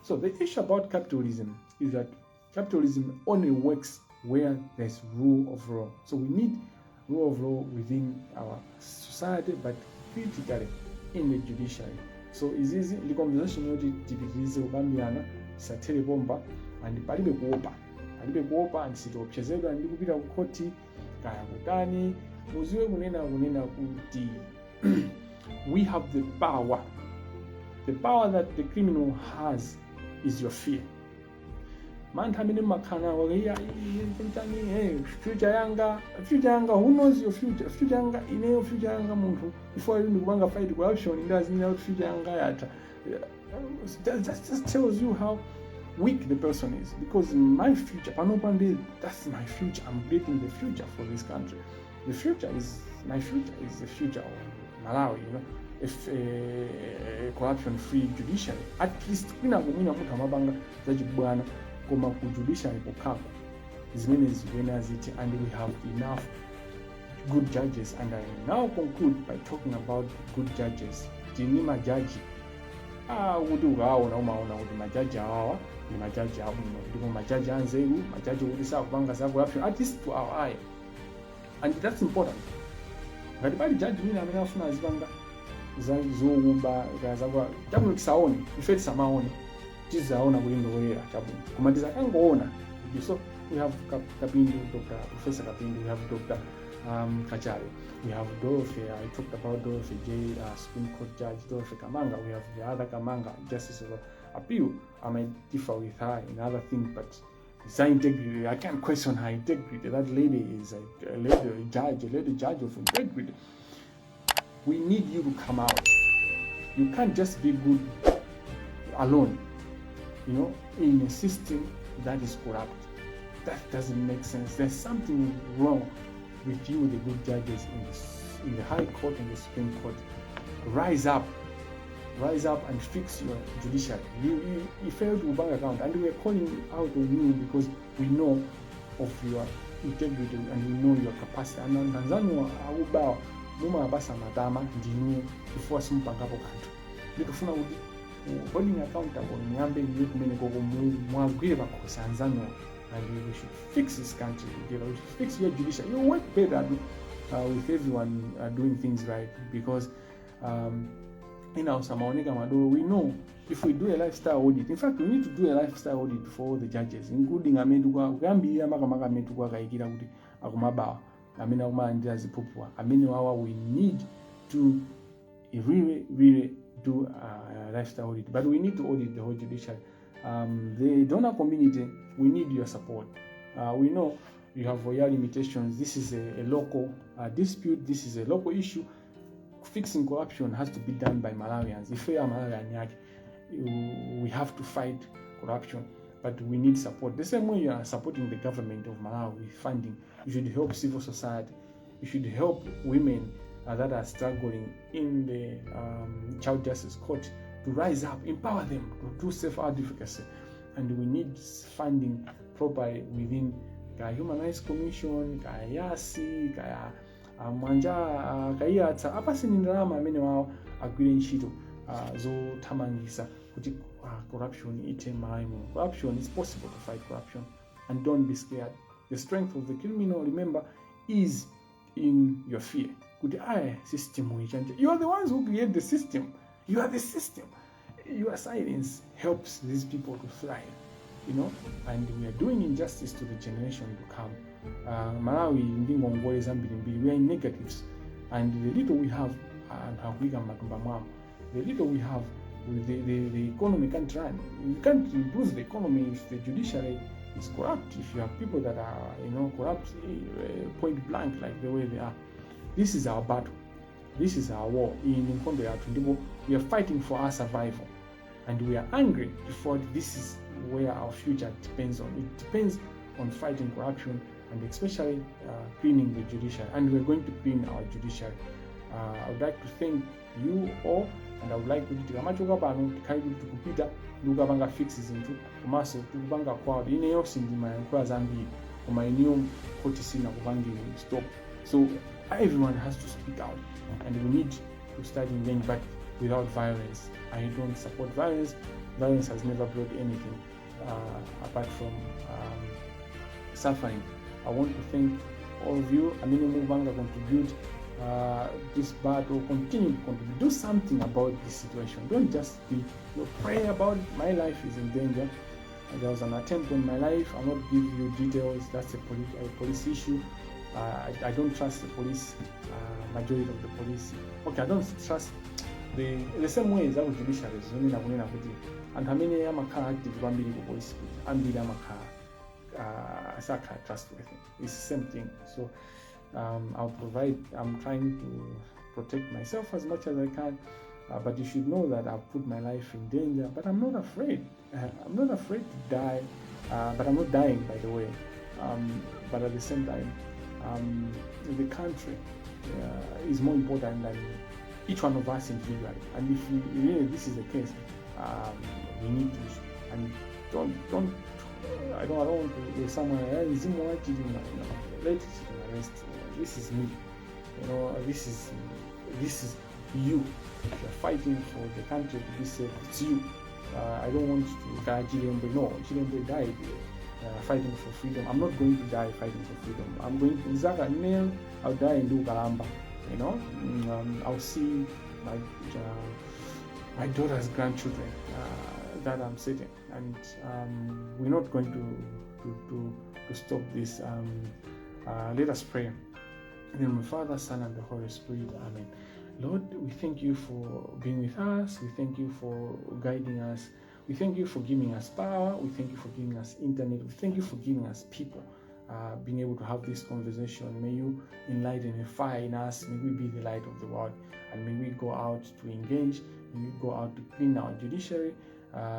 So the issue about capitalism is that capitalism only works where there's rule of law. So we need rule of law within our society, but critically in the judiciary. So is easy the conversation yoti tipitirize kukambirana tisatere bomba and palibe kuopa and sitopchezedwa ndi kupita ku koti kaya kutani muziwe kunena kuti we have the power that the criminal has is your fear. Man amene makana wake future yanga, who knows your future yanga, ineyo future yanga munthu before you kupanga fight corruption indazina kuti future yanga yata. Just tells you how weak the person is, because my future panopande, that's my future. I'm creating the future for this country. My future is the future of Malawi, if a corruption-free judiciary. At least kwina kumina munthu amabanga zachibwana koma ku judiciary kukako zimene zikuyenera ziti, and we have enough good judges. And I now conclude by talking about good judges. Tini majaji kuti ukawaona umaona kuti majaji awawa ni majaji abwino, ndipo majaji anzeru, majaji kuti sakupanga za corruption, at least to our eye, and that's important. Ngati pali jaji mwina amene afuna azipanga zokuba zakwa chabwino tisaone, ife tisamaone, tizaona kuti ndoyera chabwino, koma tisakangoona. So we have Kapindu, Professor Kapindu, we have Dr. Kachari, we have Dorothy. I talked about Dorothy J, Supreme Court Judge Dorothy Kamanga. We have the other Kamanga, Justice of Appeal. I might differ with her in other things, but it's her integrity. I can't question her integrity. That lady is a lady judge of integrity. We need you to come out. You can't just be good alone, in a system that is corrupt. That doesn't make sense. There's something wrong with you, the good judges in the High Court and the Supreme Court. Rise up. rise up and fix your judiciary. You failed to bank account, and we are calling out on you because we know of your integrity and we know your capacity. And Tanzania auba muma abasa madama ndinu before simpangapo kantu. Ndikufuna kuti holding accountable nyambe ndiyo kumene koko mwagwire bakosa Tanzania, and we should fix this country together. We should fix your judiciary. You work better with everyone doing things right, because in our Samaonika Mado, we know if we do a lifestyle audit, in fact, we need to do a lifestyle audit for all the judges, including Amenduga, Gambi, Makamaka Metuga, Kaikira, Akumaba, Amina Uma Zipupua. We need to really do a lifestyle audit, but we need to audit the whole judiciary. The donor community, we need your support. We know you have royal limitations. This is a local dispute. This is a local issue. Fixing corruption has to be done by Malawians. If we are Malawian, we have to fight corruption, but we need support. The same way you are supporting the government of Malawi with funding, you should help civil society. You should help women that are struggling in the child justice court to rise up, empower them to do self-advocacy. And we need funding properly within the Human Rights Commission, Yasi, Manja, Kayata, Apasinindama, many of our green sheet, Zo Tamangisa, corruption, corruption is possible to fight corruption, and don't be scared. The strength of the criminal, remember, is in your fear. System, you are the ones who create the system. You are the system. Your silence helps these people to thrive, and we are doing injustice to the generation to come. Malawi, we are in negatives, and the little we have, the little we have, the economy can't run. You can't improve the economy if the judiciary is corrupt, if you have people that are, corrupt point blank like the way they are. This is our battle. This is our war. We are fighting for our survival, and we are angry before this is where our future depends on. It depends on fighting corruption and especially cleaning the judiciary, and we're going to clean our judiciary. I would like to thank you all, and I would like to fixes into muscle to banga quad in a Zambi or my new Kotisina stop. So everyone has to speak out, and we need to start engaging, but without violence. I don't support violence. Violence has never brought anything apart from suffering. I want to thank all of you. Mubanga contribute this battle, continue to contribute. Do something about this situation. Don't just be pray about it. My life is in danger. There was an attempt on my life. I'll not give you details. That's a police issue. I don't trust the police, majority of the police. Okay, I don't trust the same way as our judiciary is only and how many active police and Saka trustworthy. It's the same thing. So I'm trying to protect myself as much as I can, but you should know that I've put my life in danger, but I'm not afraid. I'm not afraid to die, but I'm not dying, by the way. But at the same time, the country is more important than each one of us individually. And if really this is the case, we need to, and don't I don't want to someone let it arrest. This is me. This is you. If you're fighting for the country to be safe, it's you. I don't want to die. Chilembe died fighting for freedom. I'm not going to die fighting for freedom. I'm going to I'll die in Lugalamba. I'll see my daughter's grandchildren that I'm sitting, and we're not going to stop this. Let us pray. In the name of the Father, Son, and the Holy Spirit. Amen. Lord, we thank you for being with us. We thank you for guiding us. We thank you for giving us power. We thank you for giving us internet. We thank you for giving us people, being able to have this conversation. May you enlighten a fire in us. May we be the light of the world. And may we go out to engage. May we go out to clean our judiciary.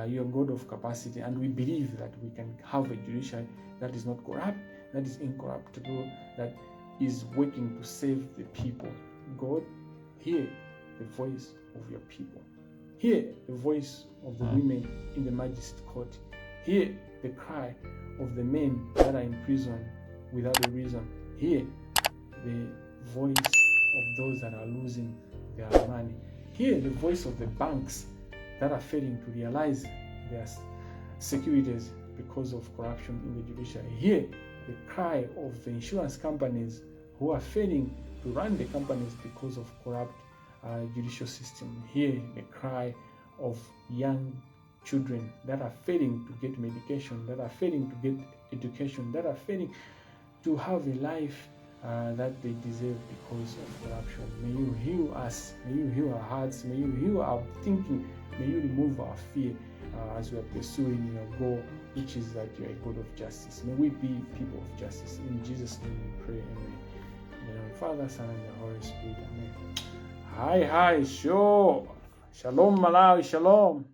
You are God of capacity. And we believe that we can have a judiciary that is not corrupt, that is incorruptible, that is working to save the people. God, hear the voice of your people. Hear the voice of the women in the magistrate court. Hear the cry of the men that are in prison without a reason. Hear the voice of those that are losing their money. Hear the voice of the banks that are failing to realize their securities because of corruption in the judiciary. Hear the cry of the insurance companies who are failing to run the companies because of corrupt judicial system. Hear the cry of young children that are failing to get medication, that are failing to get education, that are failing to have a life that they deserve because of corruption. May you heal us, may you heal our hearts, may you heal our thinking, may you remove our fear as we are pursuing your goal, which is that you are a God of justice. May we be people of justice. In Jesus' name we pray, amen. In the name of the Father, Son, and the Holy Spirit, amen. Hi, sure. Shalom, Malawi, shalom.